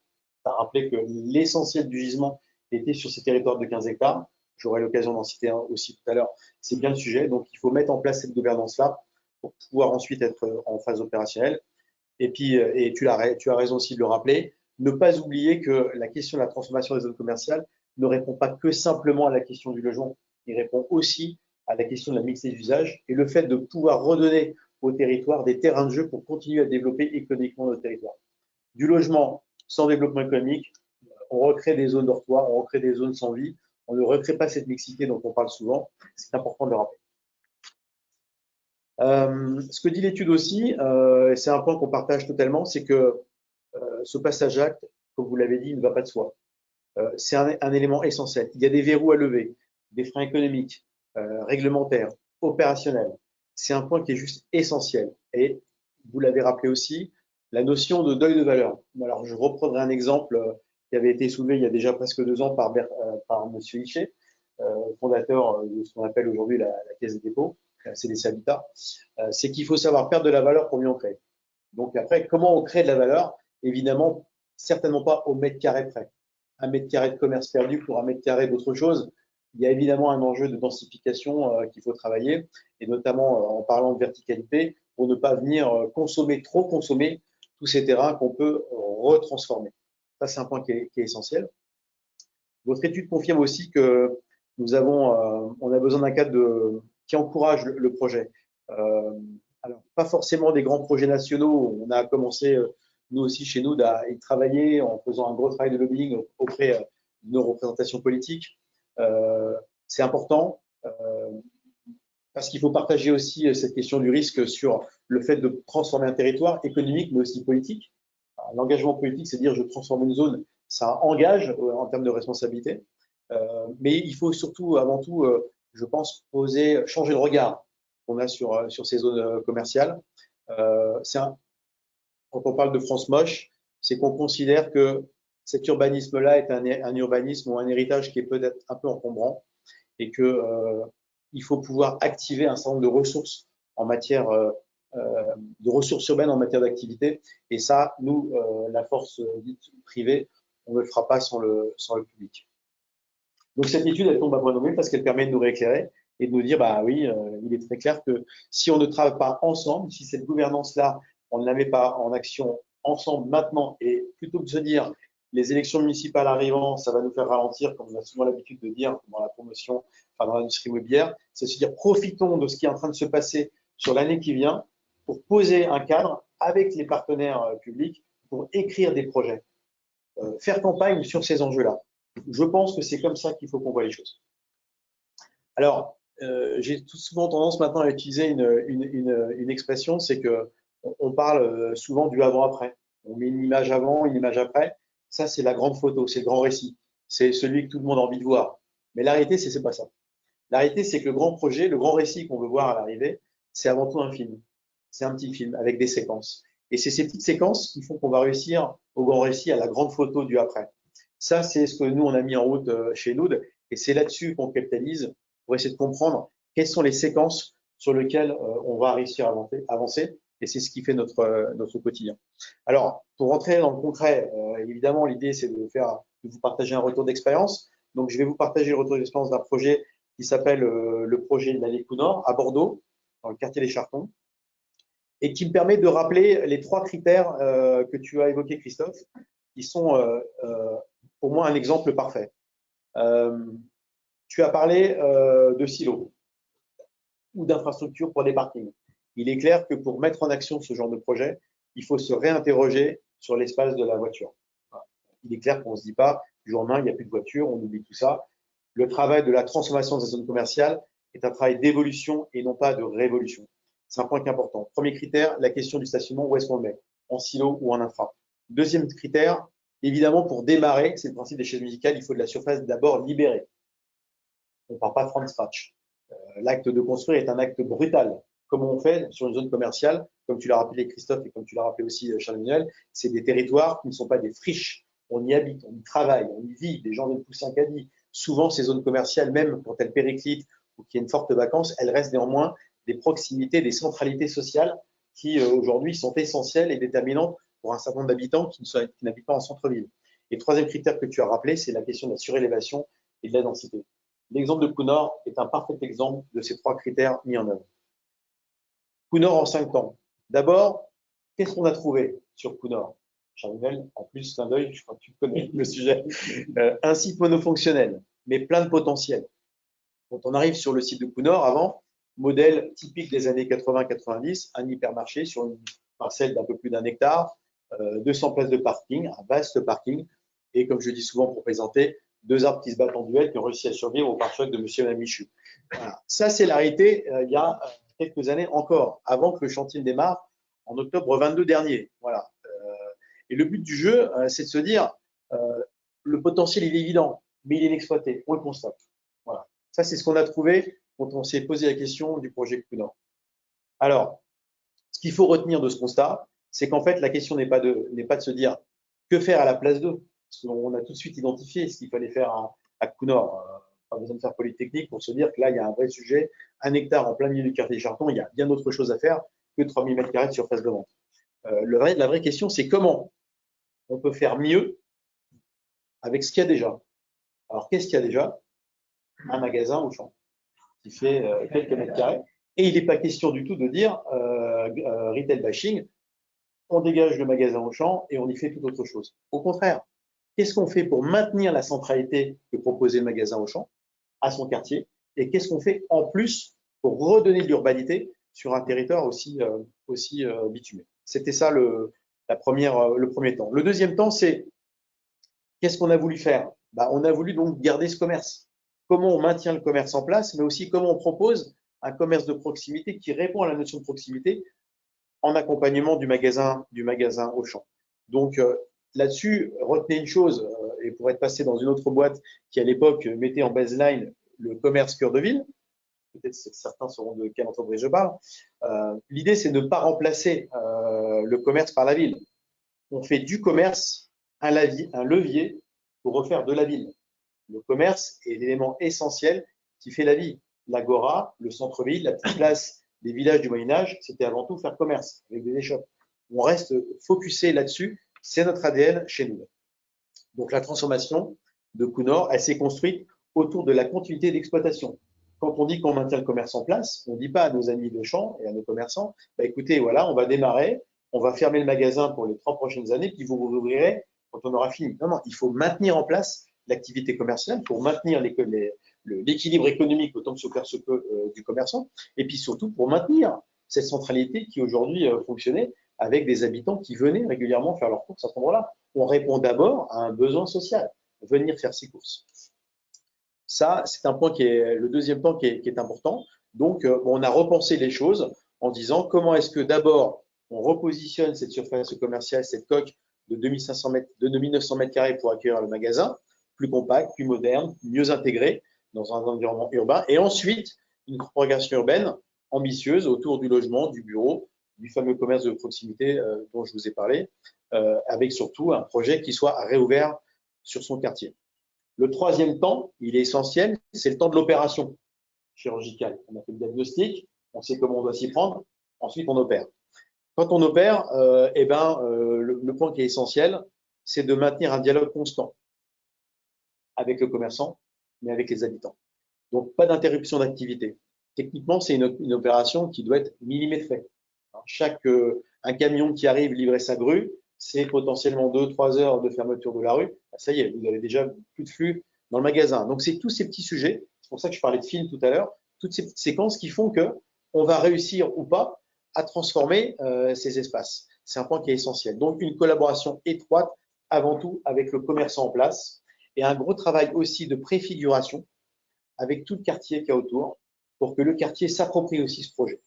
Tu as rappelé que l'essentiel du gisement était sur ces territoires de 15 hectares. J'aurai l'occasion d'en citer un aussi tout à l'heure. C'est bien le sujet. Donc, il faut mettre en place cette gouvernance-là pour pouvoir ensuite être en phase opérationnelle. Et puis, tu as raison aussi de le rappeler, ne pas oublier que la question de la transformation des zones commerciales ne répond pas que simplement à la question du logement, il répond aussi à la question de la mixité d'usage et le fait de pouvoir redonner au territoire des terrains de jeu pour continuer à développer économiquement nos territoires. Du logement sans développement économique, on recrée des zones dortoirs, on recrée des zones sans vie, on ne recrée pas cette mixité dont on parle souvent, c'est important de le rappeler. Ce que dit l'étude aussi, et c'est un point qu'on partage totalement, c'est que ce passage à acte, comme vous l'avez dit, ne va pas de soi. C'est un élément essentiel. Il y a des verrous à lever, des freins économiques, réglementaires, opérationnels. C'est un point qui est juste essentiel. Et vous l'avez rappelé aussi, la notion de deuil de valeur. Alors, je reprendrai un exemple qui avait été soulevé il y a déjà presque 2 ans par M. Hichet, fondateur de ce qu'on appelle aujourd'hui la Caisse des dépôts, CDC Habitat. C'est qu'il faut savoir perdre de la valeur pour mieux en créer. Donc après, comment on crée de la valeur? Évidemment, certainement pas au mètre carré près. 1 mètre carré de commerce perdu pour 1 mètre carré d'autre chose. Il y a évidemment un enjeu de densification qu'il faut travailler, et notamment en parlant de verticalité, pour ne pas venir trop consommer tous ces terrains qu'on peut retransformer. Ça, c'est un point qui est essentiel. Votre étude confirme aussi que on a besoin d'un cadre qui encourage le projet. Alors, pas forcément des grands projets nationaux. On a commencé, nous aussi, chez nous, à y travailler en faisant un gros travail de lobbying auprès de nos représentations politiques. C'est important parce qu'il faut partager aussi cette question du risque sur le fait de transformer un territoire économique, mais aussi politique. L'engagement politique, c'est dire je transforme une zone, ça engage en termes de responsabilité. Mais il faut surtout, avant tout, je pense, changer le regard qu'on a sur ces zones commerciales. Quand on parle de France moche, c'est qu'on considère que cet urbanisme-là est un urbanisme ou un héritage qui est peut-être un peu encombrant et que il faut pouvoir activer un certain nombre de ressources en matière de ressources urbaines en matière d'activité. Et ça, nous, la force dite privée, on ne le fera pas sans le public. Donc cette étude, elle tombe à point nommé parce qu'elle permet de nous rééclairer et de nous dire, bah oui, il est très clair que si on ne travaille pas ensemble, si cette gouvernance-là, on ne la met pas en action ensemble maintenant, et plutôt que de se dire les élections municipales arrivant, ça va nous faire ralentir, comme on a souvent l'habitude de dire dans la promotion, enfin dans l'industrie immobilière, c'est se dire profitons de ce qui est en train de se passer sur l'année qui vient pour poser un cadre avec les partenaires publics pour écrire des projets, faire campagne sur ces enjeux-là. Je pense que c'est comme ça qu'il faut qu'on voit les choses. Alors, j'ai tout souvent tendance maintenant à utiliser une expression, c'est que on parle souvent du avant-après. On met une image avant, une image après. Ça, c'est la grande photo, c'est le grand récit. C'est celui que tout le monde a envie de voir. Mais la réalité, c'est pas ça. La réalité, c'est que le grand projet, le grand récit qu'on veut voir à l'arrivée, c'est avant tout un film. C'est un petit film avec des séquences. Et c'est ces petites séquences qui font qu'on va réussir au grand récit, à la grande photo du après. Ça, c'est ce que nous, on a mis en route chez Nood. Et c'est là-dessus qu'on capitalise pour essayer de comprendre quelles sont les séquences sur lesquelles on va réussir à avancer. Et c'est ce qui fait notre quotidien. Alors, pour rentrer dans le concret, évidemment, l'idée, c'est de vous partager un retour d'expérience. Donc, je vais vous partager le retour d'expérience d'un projet qui s'appelle le projet de l'Allée Nord à Bordeaux, dans le quartier des Chartons, et qui me permet de rappeler les 3 critères que tu as évoqués, Christophe, qui sont pour moi un exemple parfait. Tu as parlé de silos ou d'infrastructures pour des parkings. Il est clair que pour mettre en action ce genre de projet, il faut se réinterroger sur l'espace de la voiture. Il est clair qu'on ne se dit pas, du jour au lendemain, il n'y a plus de voiture, on oublie tout ça. Le travail de la transformation des zones commerciales est un travail d'évolution et non pas de révolution. C'est un point qui est important. Premier critère, la question du stationnement, où est-ce qu'on le met? En silo ou en infra? Deuxième critère, évidemment, pour démarrer, c'est le principe des chaises musicales, il faut de la surface d'abord libérée. On ne part pas from scratch. L'acte de construire est un acte brutal. Comme on fait sur une zone commerciale, comme tu l'as rappelé Christophe et comme tu l'as rappelé aussi Charles-Emmanuel, c'est des territoires qui ne sont pas des friches. On y habite, on y travaille, on y vit, des gens viennent pousser un caddie. Souvent, ces zones commerciales, même quand elles périclitent ou qu'il y a une forte vacance, elles restent néanmoins des proximités, des centralités sociales qui aujourd'hui sont essentielles et déterminantes pour un certain nombre d'habitants qui n'habitent pas en centre-ville. Et troisième critère que tu as rappelé, c'est la question de la surélévation et de la densité. L'exemple de Counor est un parfait exemple de ces 3 critères mis en œuvre. Counor en 5 temps. D'abord, qu'est-ce qu'on a trouvé sur Counor? Charbonnel, en plus, clin d'œil, je crois que tu connais le sujet. Un site monofonctionnel, mais plein de potentiel. Quand on arrive sur le site de Counor, avant, modèle typique des années 80-90, un hypermarché sur une parcelle d'un peu plus d'1 hectare, 200 places de parking, un vaste parking, et comme je dis souvent pour présenter, 2 arbres qui se battent en duel qui ont réussi à survivre au pare-choc de monsieur et madame Michu. Voilà. Ça, c'est la réalité il y a quelques années encore, avant que le chantier ne démarre en octobre 22 dernier. Voilà. Et le but du jeu, c'est de se dire, le potentiel, il est évident, mais il est inexploité. On le constate. Voilà. Ça, c'est ce qu'on a trouvé quand on s'est posé la question du projet Counor. Alors, ce qu'il faut retenir de ce constat, c'est qu'en fait, la question n'est pas de se dire que faire à la place d'eux. Parce qu'on a tout de suite identifié ce qu'il fallait faire à Counor. Pas besoin de faire Polytechnique pour se dire que là, il y a un vrai sujet. 1 hectare en plein milieu du quartier Charton, il y a bien autre chose à faire que 3000 m² de surface de vente. La vraie question, c'est comment on peut faire mieux avec ce qu'il y a déjà. Alors, qu'est-ce qu'il y a déjà? Un magasin Auchan qui fait quelques mètres carrés. Et il n'est pas question du tout de dire retail bashing, on dégage le magasin Auchan et on y fait tout autre chose. Au contraire, qu'est-ce qu'on fait pour maintenir la centralité que proposait le magasin Auchan à son quartier? Et qu'est-ce qu'on fait en plus pour redonner de l'urbanité sur un territoire aussi bitumé? C'était ça le premier temps. Le deuxième temps, c'est qu'est-ce qu'on a voulu faire? On a voulu donc garder ce commerce. Comment on maintient le commerce en place, mais aussi comment on propose un commerce de proximité qui répond à la notion de proximité en accompagnement du magasin Auchan. Donc là-dessus, retenez une chose, et pour être passé dans une autre boîte qui à l'époque mettait en baseline le commerce cœur de ville, peut-être certains sauront de quelle entreprise je parle, l'idée c'est de ne pas remplacer le commerce par la ville. On fait du commerce un levier pour refaire de la ville. Le commerce est l'élément essentiel qui fait la vie. L'agora, le centre-ville, la petite place des villages du Moyen-Âge, c'était avant tout faire commerce avec des échoppes. On reste focusé là-dessus, c'est notre ADN chez nous. Donc la transformation de Counor, elle s'est construite autour de la continuité d'exploitation. Quand on dit qu'on maintient le commerce en place, on ne dit pas à nos amis de champ et à nos commerçants, écoutez, voilà, on va démarrer, on va fermer le magasin pour les 3 prochaines années, puis vous rouvrirez quand on aura fini. Non, il faut maintenir en place l'activité commerciale pour maintenir l'équilibre économique autant que se faire se peut du commerçant, et puis surtout pour maintenir cette centralité qui aujourd'hui fonctionnait avec des habitants qui venaient régulièrement faire leurs courses à ce moment-là. On répond d'abord à un besoin social, venir faire ses courses. Ça, c'est un point qui est le deuxième point qui est important. Donc, on a repensé les choses en disant comment est-ce que d'abord on repositionne cette surface commerciale, cette coque de 2900 m² pour accueillir le magasin, plus compact, plus moderne, mieux intégré dans un environnement urbain. Et ensuite, une propagation urbaine ambitieuse autour du logement, du bureau, du fameux commerce de proximité dont je vous ai parlé, avec surtout un projet qui soit réouvert sur son quartier. Le troisième temps, il est essentiel, c'est le temps de l'opération chirurgicale. On a fait le diagnostic, on sait comment on doit s'y prendre, ensuite on opère. Quand on opère, le point qui est essentiel, c'est de maintenir un dialogue constant avec le commerçant, mais avec les habitants. Donc, pas d'interruption d'activité. Techniquement, c'est une opération qui doit être millimétrée. Un camion qui arrive livrer sa grue, c'est potentiellement 2-3 heures de fermeture de la rue. Ça y est, vous avez déjà plus de flux dans le magasin. Donc, c'est tous ces petits sujets, c'est pour ça que je parlais de film tout à l'heure, toutes ces petites séquences qui font qu'on va réussir ou pas à transformer ces espaces. C'est un point qui est essentiel. Donc, une collaboration étroite, avant tout, avec le commerçant en place et un gros travail aussi de préfiguration avec tout le quartier qu'il y a autour pour que le quartier s'approprie aussi ce projet.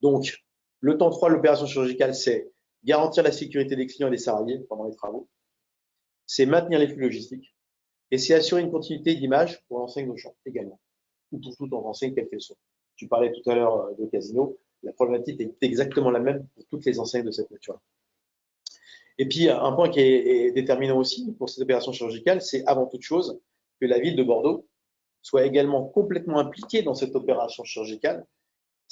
Donc, le temps 3 de l'opération chirurgicale, c'est garantir la sécurité des clients et des salariés pendant les travaux, c'est maintenir les flux logistiques et c'est assurer une continuité d'image pour l'enseigne Auchan également, ou pour toute enseigne quelle qu'elle soit. Tu parlais tout à l'heure de Casino, la problématique est exactement la même pour toutes les enseignes de cette nature. Et puis, un point qui est déterminant aussi pour cette opération chirurgicale, c'est avant toute chose que la ville de Bordeaux soit également complètement impliquée dans cette opération chirurgicale.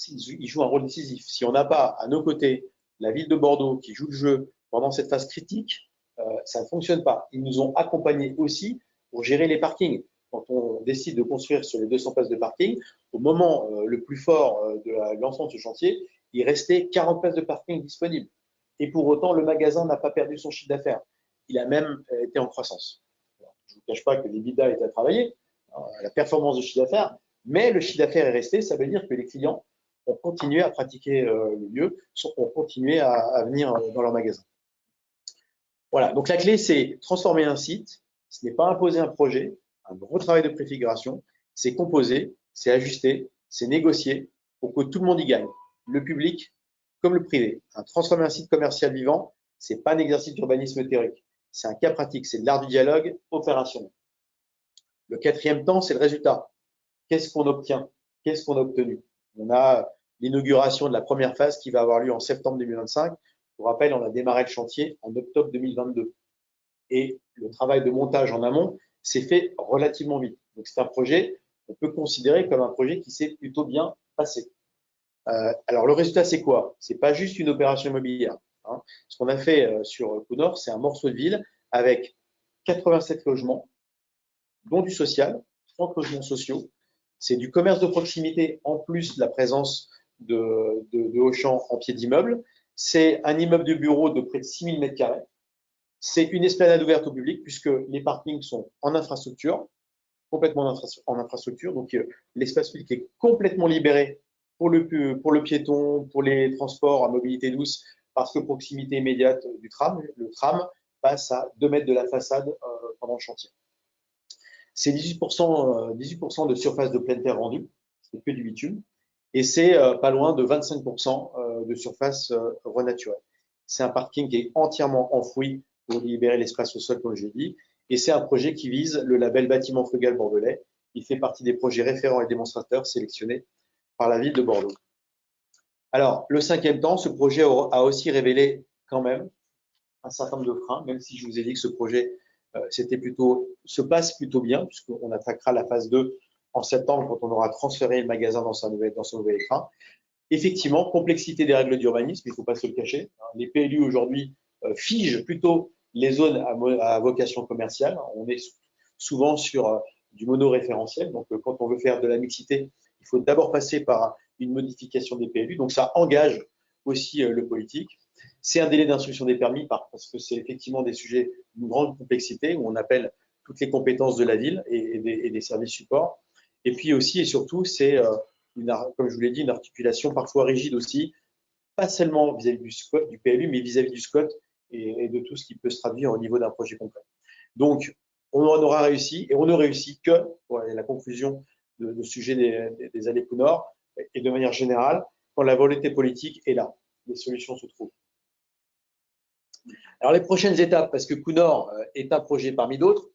Il joue un rôle décisif. Si on n'a pas à nos côtés la ville de Bordeaux qui joue le jeu pendant cette phase critique, ça ne fonctionne pas. Ils nous ont accompagnés aussi pour gérer les parkings. Quand on décide de construire sur les 200 places de parking, au moment le plus fort de l'ensemble de ce chantier, il restait 40 places de parking disponibles. Et pour autant, le magasin n'a pas perdu son chiffre d'affaires. Il a même été en croissance. Je ne vous cache pas que l'EBITDA est à travailler, la performance du chiffre d'affaires, mais le chiffre d'affaires est resté. Ça veut dire que les clients ont continué à pratiquer le lieu, ont continué à venir dans leur magasin. Voilà, donc la clé, c'est transformer un site. Ce n'est pas imposer un projet, un gros travail de préfiguration, c'est composer, c'est ajuster, c'est négocier pour que tout le monde y gagne, le public comme le privé. Transformer un site commercial vivant, ce n'est pas un exercice d'urbanisme théorique, c'est un cas pratique, c'est de l'art du dialogue opérationnel. Le quatrième temps, c'est le résultat. Qu'est-ce qu'on obtient? Qu'est-ce qu'on a obtenu? On a l'inauguration de la première phase qui va avoir lieu en septembre 2025. Pour rappel, on a démarré le chantier en octobre 2022. Et le travail de montage en amont s'est fait relativement vite. Donc, c'est un projet qu'on peut considérer comme un projet qui s'est plutôt bien passé. Alors, le résultat, c'est quoi? C'est pas juste une opération immobilière. Ce qu'on a fait sur Counor, c'est un morceau de ville avec 87 logements, dont du social, 30 logements sociaux. C'est du commerce de proximité en plus de la présence de Auchan en pied d'immeuble. C'est un immeuble de bureau de près de 6000 m². C'est une esplanade ouverte au public puisque les parkings sont en infrastructure, complètement en infrastructure. Donc, l'espace public est complètement libéré pour le piéton, pour les transports à mobilité douce, parce que proximité immédiate du tram. Le tram passe à 2 mètres de la façade pendant le chantier. C'est 18% de surface de pleine terre rendue, c'est que du bitume, et c'est pas loin de 25% de surface renaturée. C'est un parking qui est entièrement enfoui pour libérer l'espace au sol, comme je l'ai dit, et c'est un projet qui vise le label Bâtiment Frugal Bordelais. Il fait partie des projets référents et démonstrateurs sélectionnés par la ville de Bordeaux. Alors, le cinquième temps, ce projet a aussi révélé quand même un certain nombre de freins, même si je vous ai dit que ce projet se passe plutôt bien, puisqu'on attaquera la phase 2 en septembre quand on aura transféré le magasin dans son nouvel écrin. Effectivement, complexité des règles d'urbanisme, il ne faut pas se le cacher. Les PLU aujourd'hui figent plutôt les zones à vocation commerciale. On est souvent sur du mono-référentiel. Donc, quand on veut faire de la mixité, il faut d'abord passer par une modification des PLU. Donc, ça engage aussi le politique. C'est un délai d'instruction des permis parce que c'est effectivement des sujets d'une grande complexité où on appelle toutes les compétences de la ville et des services supports. Et puis aussi et surtout, c'est, comme je vous l'ai dit, une articulation parfois rigide aussi, pas seulement vis-à-vis du PLU, mais vis-à-vis du SCOT et de tout ce qui peut se traduire au niveau d'un projet concret. Donc, on aura réussi et on ne réussit que, pour la conclusion de ce sujet des allées Counor, et de manière générale, quand la volonté politique est là, les solutions se trouvent. Alors, les prochaines étapes, parce que Counor est un projet parmi d'autres,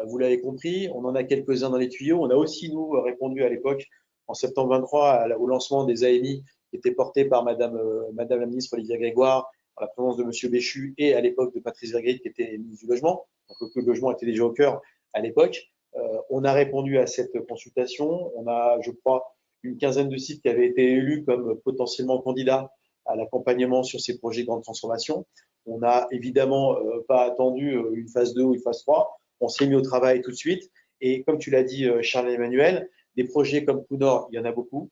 vous l'avez compris, on en a quelques-uns dans les tuyaux. On a aussi, nous, répondu à l'époque, en septembre 23, au lancement des AMI qui étaient portés par Madame la ministre Olivia Grégoire, en la présence de Monsieur Béchu et à l'époque de Patrice Vergrit qui était ministre du Logement. Donc, le logement était déjà au cœur à l'époque. On a répondu à cette consultation. On a, je crois, une quinzaine de sites qui avaient été élus comme potentiellement candidats à l'accompagnement sur ces projets de grande transformation. On n'a évidemment pas attendu une phase 2 ou une phase 3. On s'est mis au travail tout de suite. Et comme tu l'as dit, Charles-Emmanuel, des projets comme Counor, il y en a beaucoup.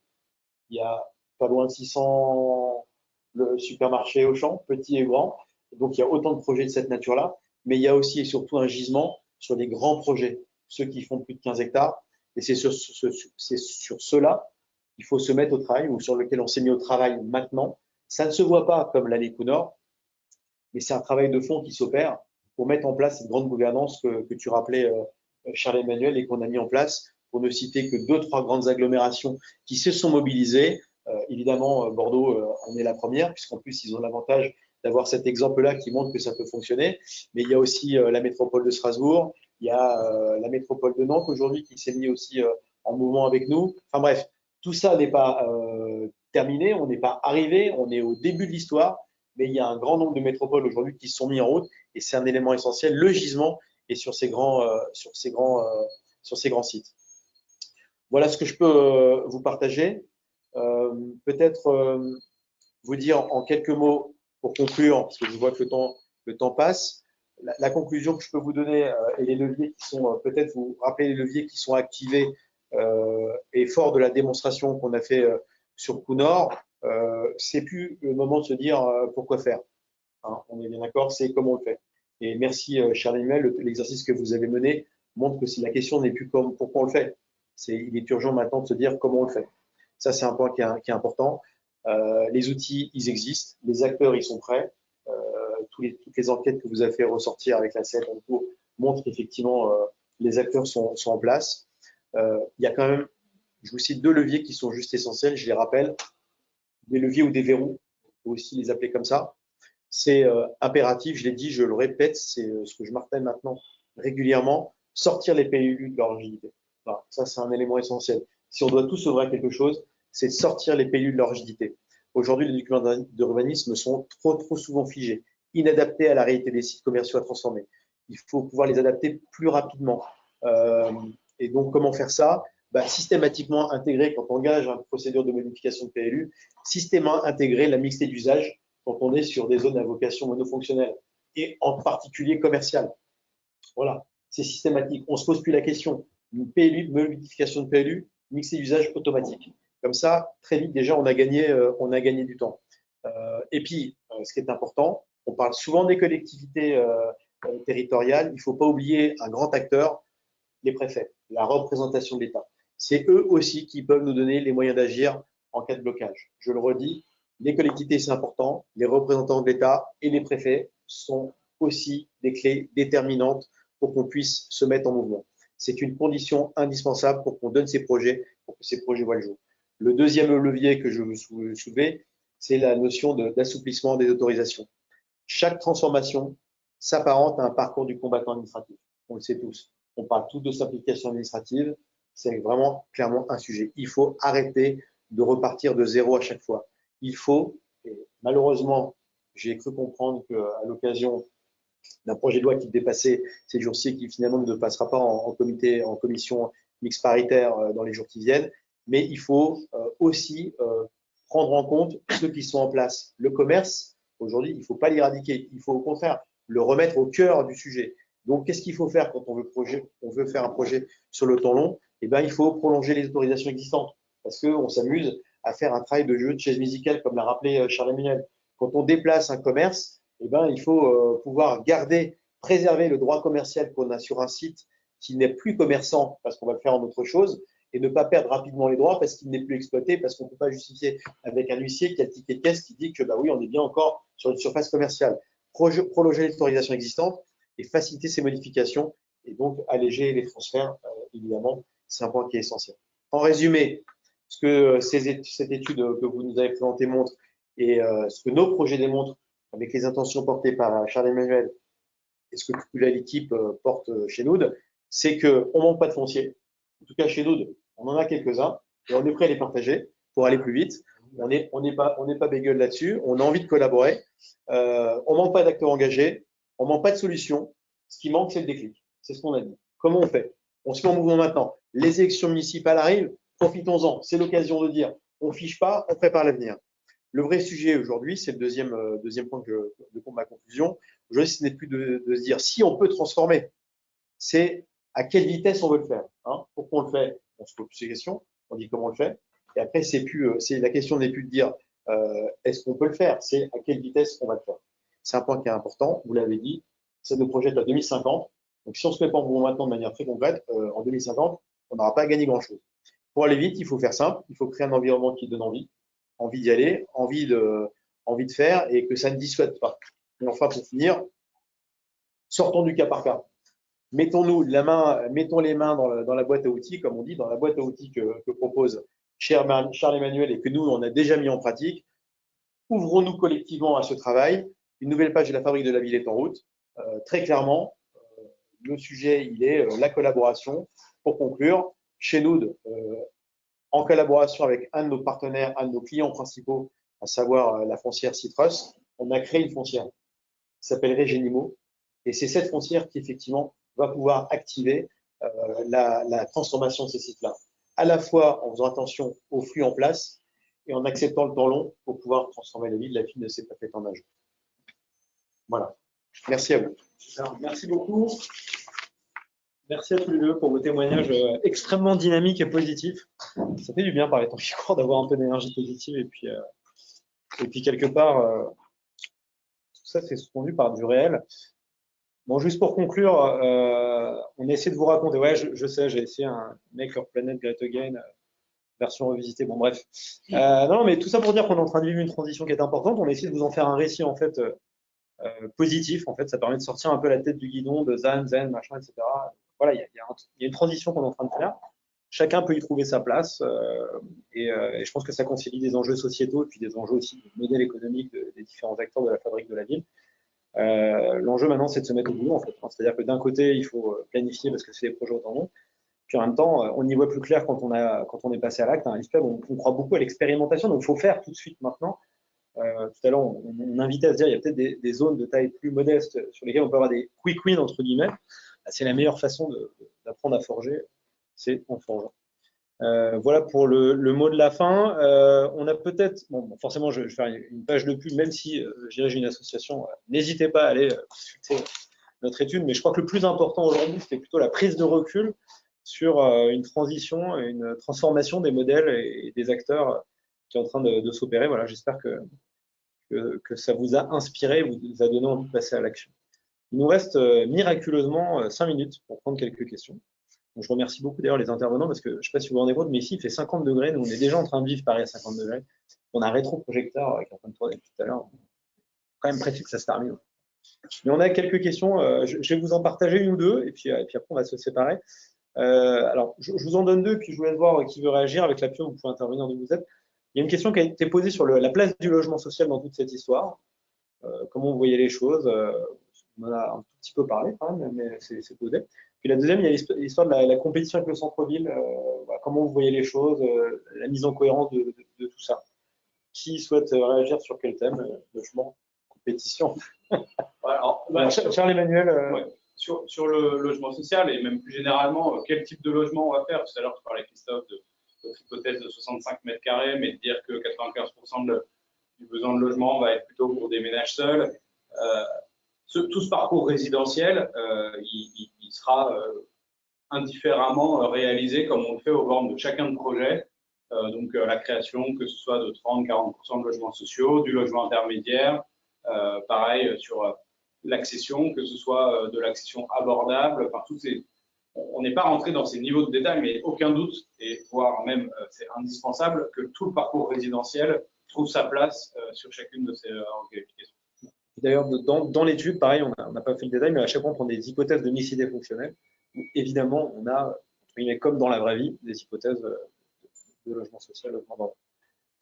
Il y a pas loin de 600 supermarchés Auchan, petits et grands. Donc, il y a autant de projets de cette nature-là. Mais il y a aussi et surtout un gisement sur des grands projets, ceux qui font plus de 15 hectares. Et c'est sur ceux-là qu'il faut se mettre au travail ou sur lequel on s'est mis au travail maintenant. Ça ne se voit pas comme l'allée Counor, mais c'est un travail de fond qui s'opère pour mettre en place cette grande gouvernance que tu rappelais, Charles-Emmanuel, et qu'on a mis en place, pour ne citer que 2-3 grandes agglomérations qui se sont mobilisées. Évidemment, Bordeaux en est la première, puisqu'en plus, ils ont l'avantage d'avoir cet exemple-là qui montre que ça peut fonctionner. Mais il y a aussi la métropole de Strasbourg, il y a la métropole de Nantes aujourd'hui qui s'est mis aussi en mouvement avec nous. Enfin bref, tout ça n'est pas terminé, on n'est pas arrivé, on est au début de l'histoire, mais il y a un grand nombre de métropoles aujourd'hui qui se sont mis en route et c'est un élément essentiel. Le gisement est sur ces grands sites. Voilà ce que je peux vous partager. Peut-être vous dire en quelques mots pour conclure, parce que je vois que le temps passe. La conclusion que je peux vous donner et les leviers qui sont, peut-être vous rappeler les leviers qui sont activés et forts de la démonstration qu'on a fait sur Counor, c'est plus le moment de se dire pourquoi faire. hein, on est bien d'accord, c'est comment on le fait. Et merci, Charles Emmanuel, l'exercice que vous avez mené montre que si la question n'est plus comme pourquoi on le fait, il est urgent maintenant de se dire comment on le fait. Ça, c'est un point qui est important. Les outils, ils existent, les acteurs, ils sont prêts. Toutes les enquêtes que vous avez fait ressortir avec la CEP en cours montrent qu'effectivement, les acteurs sont en place. Il y a quand même, je vous cite 2 leviers qui sont juste essentiels, je les rappelle, des leviers ou des verrous, on peut aussi les appeler comme ça. C'est impératif, je l'ai dit, je le répète, c'est ce que je martèle maintenant régulièrement, sortir les PLU de leur rigidité. Voilà, ça, c'est un élément essentiel. Si on doit tous œuvrer à quelque chose, c'est de sortir les PLU de leur rigidité. Aujourd'hui, les documents d'urbanisme sont trop souvent figés, inadaptés à la réalité des sites commerciaux à transformer. Il faut pouvoir les adapter plus rapidement. Et donc, comment faire ça? Systématiquement intégrer, quand on engage une procédure de modification de PLU, systématiquement intégrer la mixité d'usage quand on est sur des zones à vocation monofonctionnelle et en particulier commerciale. Voilà, c'est systématique. On ne se pose plus la question. Une PLU, modification de PLU, mixité d'usage automatique. Comme ça, très vite, déjà, on a gagné du temps. Et puis, ce qui est important, on parle souvent des collectivités territoriales. Il ne faut pas oublier un grand acteur, les préfets, la représentation de l'État. C'est eux aussi qui peuvent nous donner les moyens d'agir en cas de blocage. Je le redis, les collectivités, c'est important. Les représentants de l'État et les préfets sont aussi des clés déterminantes pour qu'on puisse se mettre en mouvement. C'est une condition indispensable pour qu'on donne ces projets, pour que ces projets voient le jour. Le deuxième levier que je veux soulever, c'est la notion d'assouplissement des autorisations. Chaque transformation s'apparente à un parcours du combattant administratif. On le sait tous. On parle tous de simplification administrative. C'est vraiment clairement un sujet. Il faut arrêter de repartir de zéro à chaque fois. Il faut, et malheureusement, j'ai cru comprendre qu'à l'occasion d'un projet de loi qui dépassait ces jours-ci et qui finalement ne passera pas en commission mixte paritaire dans les jours qui viennent, mais il faut aussi prendre en compte ceux qui sont en place. Le commerce, aujourd'hui, il ne faut pas l'éradiquer, il faut au contraire le remettre au cœur du sujet. Donc, qu'est-ce qu'il faut faire quand on veut faire un projet sur le temps long? Eh bien, il faut prolonger les autorisations existantes parce qu'on s'amuse à faire un travail de jeu de chaise musicale, comme l'a rappelé Charles Emmanuel. Quand on déplace un commerce, eh bien, il faut pouvoir préserver le droit commercial qu'on a sur un site qui n'est plus commerçant parce qu'on va le faire en autre chose et ne pas perdre rapidement les droits parce qu'il n'est plus exploité, parce qu'on ne peut pas justifier avec un huissier qui a le ticket de caisse qui dit que oui, on est bien encore sur une surface commerciale. Prolonger les autorisations existantes et faciliter ces modifications et donc alléger les transferts, évidemment, c'est un point qui est essentiel. En résumé, ce que cette étude que vous nous avez présentée montre et ce que nos projets démontrent avec les intentions portées par Charles Emmanuel et ce que toute l'équipe porte chez Noud, c'est qu'on ne manque pas de foncier. En tout cas, chez Noud, on en a quelques-uns et on est prêt à les partager pour aller plus vite. On n'est pas bégueule là-dessus. On a envie de collaborer. On ne manque pas d'acteurs engagés. On ne manque pas de solutions. Ce qui manque, c'est le déclic. C'est ce qu'on a dit. Comment on fait? On se met en mouvement maintenant. Les élections municipales arrivent. Profitons-en. C'est l'occasion de dire on ne fiche pas, on prépare l'avenir. Le vrai sujet aujourd'hui, c'est le deuxième point de ma conclusion. Aujourd'hui, ce n'est plus de se dire si on peut transformer, c'est à quelle vitesse on veut le faire. Hein. Pourquoi on le fait? On se pose ces questions, on dit comment on le fait. Et après, la question n'est plus de dire est-ce qu'on peut le faire, c'est à quelle vitesse on va le faire. C'est un point qui est important, vous l'avez dit, ça nous projette à 2050. Donc, si on se met pas en mouvement maintenant de manière très concrète, en 2050, on n'aura pas gagné grand-chose. Pour aller vite, il faut faire simple, il faut créer un environnement qui donne envie d'y aller, envie de faire et que ça ne dissuade pas. Et enfin, pour finir, sortons du cas par cas. Mettons les mains dans la boîte à outils, comme on dit, dans la boîte à outils que propose Charles Emmanuel et que nous, on a déjà mis en pratique. Ouvrons-nous collectivement à ce travail. Une nouvelle page de la fabrique de la ville est en route. Très clairement, le sujet, il est la collaboration. Pour conclure, chez nous, en collaboration avec un de nos partenaires, un de nos clients principaux, à savoir la foncière Citrus, on a créé une foncière qui s'appellerait Génimo. Et c'est cette foncière qui, effectivement, va pouvoir activer la transformation de ces sites-là, à la fois en faisant attention aux flux en place et en acceptant le temps long pour pouvoir transformer la ville. La ville ne s'est pas faite en un jour. Voilà. Merci à vous. Alors, merci beaucoup. Merci à tous les deux pour vos témoignages extrêmement dynamiques et positifs. Ça fait du bien par les temps qui courent d'avoir un peu d'énergie positive et puis quelque part, tout ça, c'est sous-tendu par du réel. Bon, juste pour conclure, on essaie de vous raconter. Ouais, je sais, j'ai essayé un Make Your Planet Great Again, version revisitée. Bon, bref. Non, mais tout ça pour dire qu'on est en train de vivre une transition qui est importante. On essaie de vous en faire un récit, en fait, positif. En fait, ça permet de sortir un peu la tête du guidon de zen, machin, etc. Voilà, il y a une transition qu'on est en train de faire. Chacun peut y trouver sa place. Et je pense que ça concilie des enjeux sociétaux et puis des enjeux aussi de modèle économique des différents acteurs de la fabrique de la ville. L'enjeu maintenant, c'est de se mettre au boulot, en fait. C'est-à-dire que d'un côté, il faut planifier parce que c'est des projets au temps long. Puis en même temps, on y voit plus clair quand on est passé à l'acte. Un Lifeplan, on croit beaucoup à l'expérimentation, donc il faut faire tout de suite maintenant. Tout à l'heure, on invitait à se dire, il y a peut-être des zones de taille plus modeste sur lesquelles on peut avoir des quick wins, entre guillemets. C'est la meilleure façon d'apprendre à forger, c'est en forgeant. Voilà pour le mot de la fin. On a peut-être, bon, forcément, je vais faire une page de pub, même si je dirige une association. N'hésitez pas à aller consulter notre étude, mais je crois que le plus important aujourd'hui, c'était plutôt la prise de recul sur une transition, une transformation des modèles et des acteurs qui est en train de s'opérer. Voilà, j'espère que ça vous a inspiré, vous a donné envie de passer à l'action. Il nous reste miraculeusement 5 minutes pour prendre quelques questions. Donc, je remercie beaucoup d'ailleurs les intervenants parce que je ne sais pas si vous vous rendez compte, mais ici il fait 50 degrés. Nous, on est déjà en train de vivre Paris à 50 degrés. On a un rétroprojecteur qui est en train de tourner tout à l'heure. Quand même pressé que ça se termine. Mais on a quelques questions. Je vais vous en partager une ou deux et puis après on va se séparer. Alors, je vous en donne deux, puis je vous laisse voir qui veut réagir. Avec la pio, vous pouvez intervenir d'où vous êtes. Il y a une question qui a été posée sur la place du logement social dans toute cette histoire. Comment vous voyez les choses? On en a un tout petit peu parlé quand même, mais c'est posé. Puis la deuxième, il y a l'histoire de la compétition avec le centre-ville. Voilà, comment vous voyez les choses, la mise en cohérence de tout ça. Qui souhaite réagir sur quel thème? Logement, compétition. Alors, Charles-Emmanuel. Ouais. Sur le logement social et même plus généralement, quel type de logement on va faire? Tout à l'heure, tu parlais, Christophe, de votre hypothèse de 65 mètres carrés, mais de dire que 95% du besoin de logement va être plutôt pour des ménages seuls. Tout ce parcours résidentiel, il sera indifféremment réalisé comme on le fait aux bornes de chacun de projet. Donc la création, que ce soit de 30-40% de logements sociaux, du logement intermédiaire, pareil sur l'accession, que ce soit de l'accession abordable, enfin, on n'est pas rentré dans ces niveaux de détail, mais aucun doute, et voire même c'est indispensable, que tout le parcours résidentiel trouve sa place sur chacune de ces qualifications. D'ailleurs, dans l'étude, pareil, on n'a pas fait le détail, mais à chaque fois, on prend des hypothèses de mixité fonctionnelle. Où, évidemment, on a, comme dans la vraie vie, des hypothèses de logement social, logement d'ordre.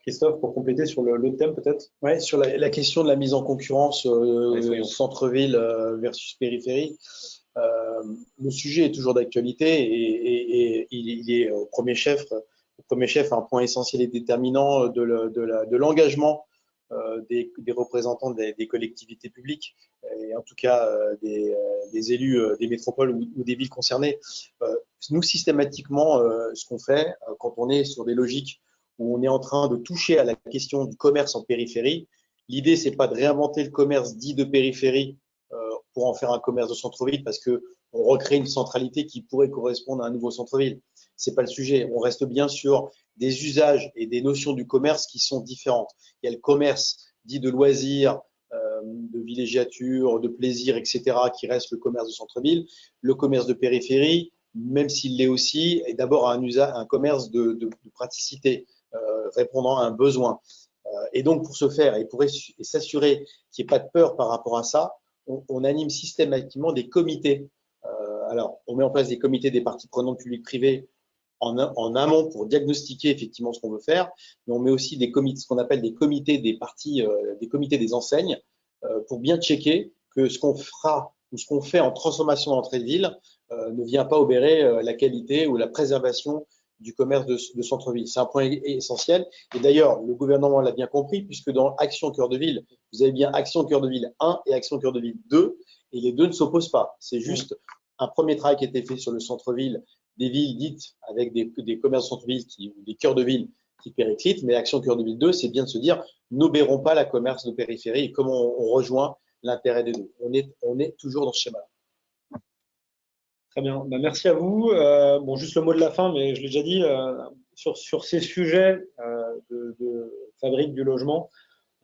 Christophe, pour compléter sur le thème peut-être? Ouais, sur la question de la mise en concurrence centre-ville versus périphérie, le sujet est toujours d'actualité et il est au premier chef un point essentiel et déterminant de l'engagement des représentants des collectivités publiques et en tout cas des élus des métropoles ou des villes concernées. Nous, systématiquement, ce qu'on fait quand on est sur des logiques où on est en train de toucher à la question du commerce en périphérie, l'idée, c'est pas de réinventer le commerce dit de périphérie pour en faire un commerce de centre-ville parce que on recrée une centralité qui pourrait correspondre à un nouveau centre-ville. C'est pas le sujet. On reste bien sur des usages et des notions du commerce qui sont différentes. Il y a le commerce dit de loisirs, de villégiature, de plaisir, etc., qui reste le commerce de centre-ville. Le commerce de périphérie, même s'il l'est aussi, est d'abord un commerce de praticité, répondant à un besoin. Et donc, pour ce faire et s'assurer qu'il n'y ait pas de peur par rapport à ça, on anime systématiquement des comités. Alors, on met en place des comités des parties prenantes publiques-privées en amont pour diagnostiquer effectivement ce qu'on veut faire, mais on met aussi des comités, ce qu'on appelle des comités des parties, des comités des enseignes, pour bien checker que ce qu'on fera ou ce qu'on fait en transformation d'entrée de ville ne vient pas obérer la qualité ou la préservation du commerce de centre-ville. C'est un point essentiel. Et d'ailleurs, le gouvernement l'a bien compris, puisque dans Action Cœur de Ville, vous avez bien Action Cœur de Ville 1 et Action Cœur de Ville 2, et les deux ne s'opposent pas. C'est juste un premier travail qui a été fait sur le centre-ville des villes dites avec des commerces de centre-ville ou des cœurs de ville qui périclitent, mais Action Cœur de Ville 2, c'est bien de se dire, n'obérons pas la commerce de périphérie et comment on rejoint l'intérêt des deux. On est toujours dans ce schéma-là. Très bien, merci à vous. Bon, juste le mot de la fin, mais je l'ai déjà dit, sur ces sujets de fabrique du logement,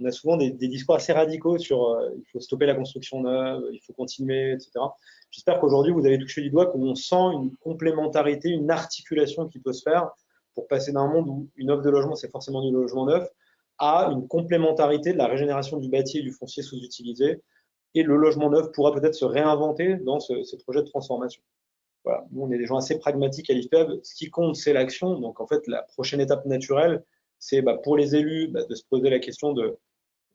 on a souvent des discours assez radicaux sur il faut stopper la construction neuve, il faut continuer, etc. J'espère qu'aujourd'hui, vous avez touché du doigt qu'on sent une complémentarité, une articulation qui peut se faire pour passer d'un monde où une offre de logement, c'est forcément du logement neuf, à une complémentarité de la régénération du bâti et du foncier sous-utilisé. Et le logement neuf pourra peut-être se réinventer dans ce projet de transformation. Voilà. Nous, on est des gens assez pragmatiques à l'IFPEB. Ce qui compte, c'est l'action. Donc, en fait, la prochaine étape naturelle, c'est pour les élus de se poser la question de,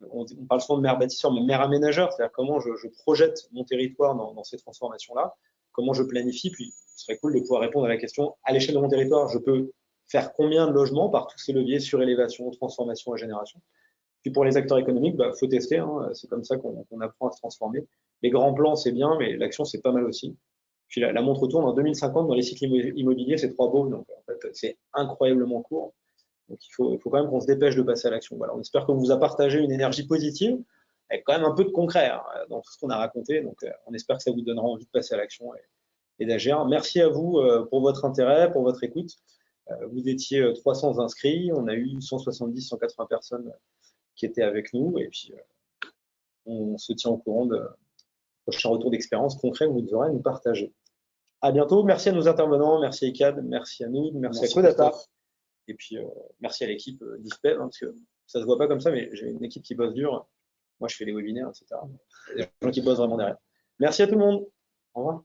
on parle souvent de maire bâtisseur, mais maire aménageur, c'est-à-dire comment je projette mon territoire dans ces transformations-là, comment je planifie, puis ce serait cool de pouvoir répondre à la question, à l'échelle de mon territoire, je peux faire combien de logements par tous ces leviers surélévation, transformation et génération. Puis pour les acteurs économiques, faut tester, hein, c'est comme ça qu'on apprend à se transformer. Les grands plans, c'est bien, mais l'action, c'est pas mal aussi. Puis la montre tourne en 2050 dans les cycles immobiliers, c'est 3 baux, donc en fait, c'est incroyablement court. Donc il faut quand même qu'on se dépêche de passer à l'action. Voilà, on espère qu'on vous a partagé une énergie positive, avec quand même un peu de concret dans tout ce qu'on a raconté. Donc on espère que ça vous donnera envie de passer à l'action et d'agir. Merci à vous pour votre intérêt, pour votre écoute. Vous étiez 300 inscrits, on a eu 170, 180 personnes qui étaient avec nous, et puis on se tient au courant de prochains retours d'expérience concrets que vous aurez à nous partager. À bientôt. Merci à nos intervenants, merci à ECAD, merci à nous, merci à Codata. Et puis, merci à l'équipe d'IFPEB, parce que ça ne se voit pas comme ça, mais j'ai une équipe qui bosse dur. Moi, je fais les webinaires, etc. Il y a des gens qui bossent vraiment derrière. Merci à tout le monde. Au revoir.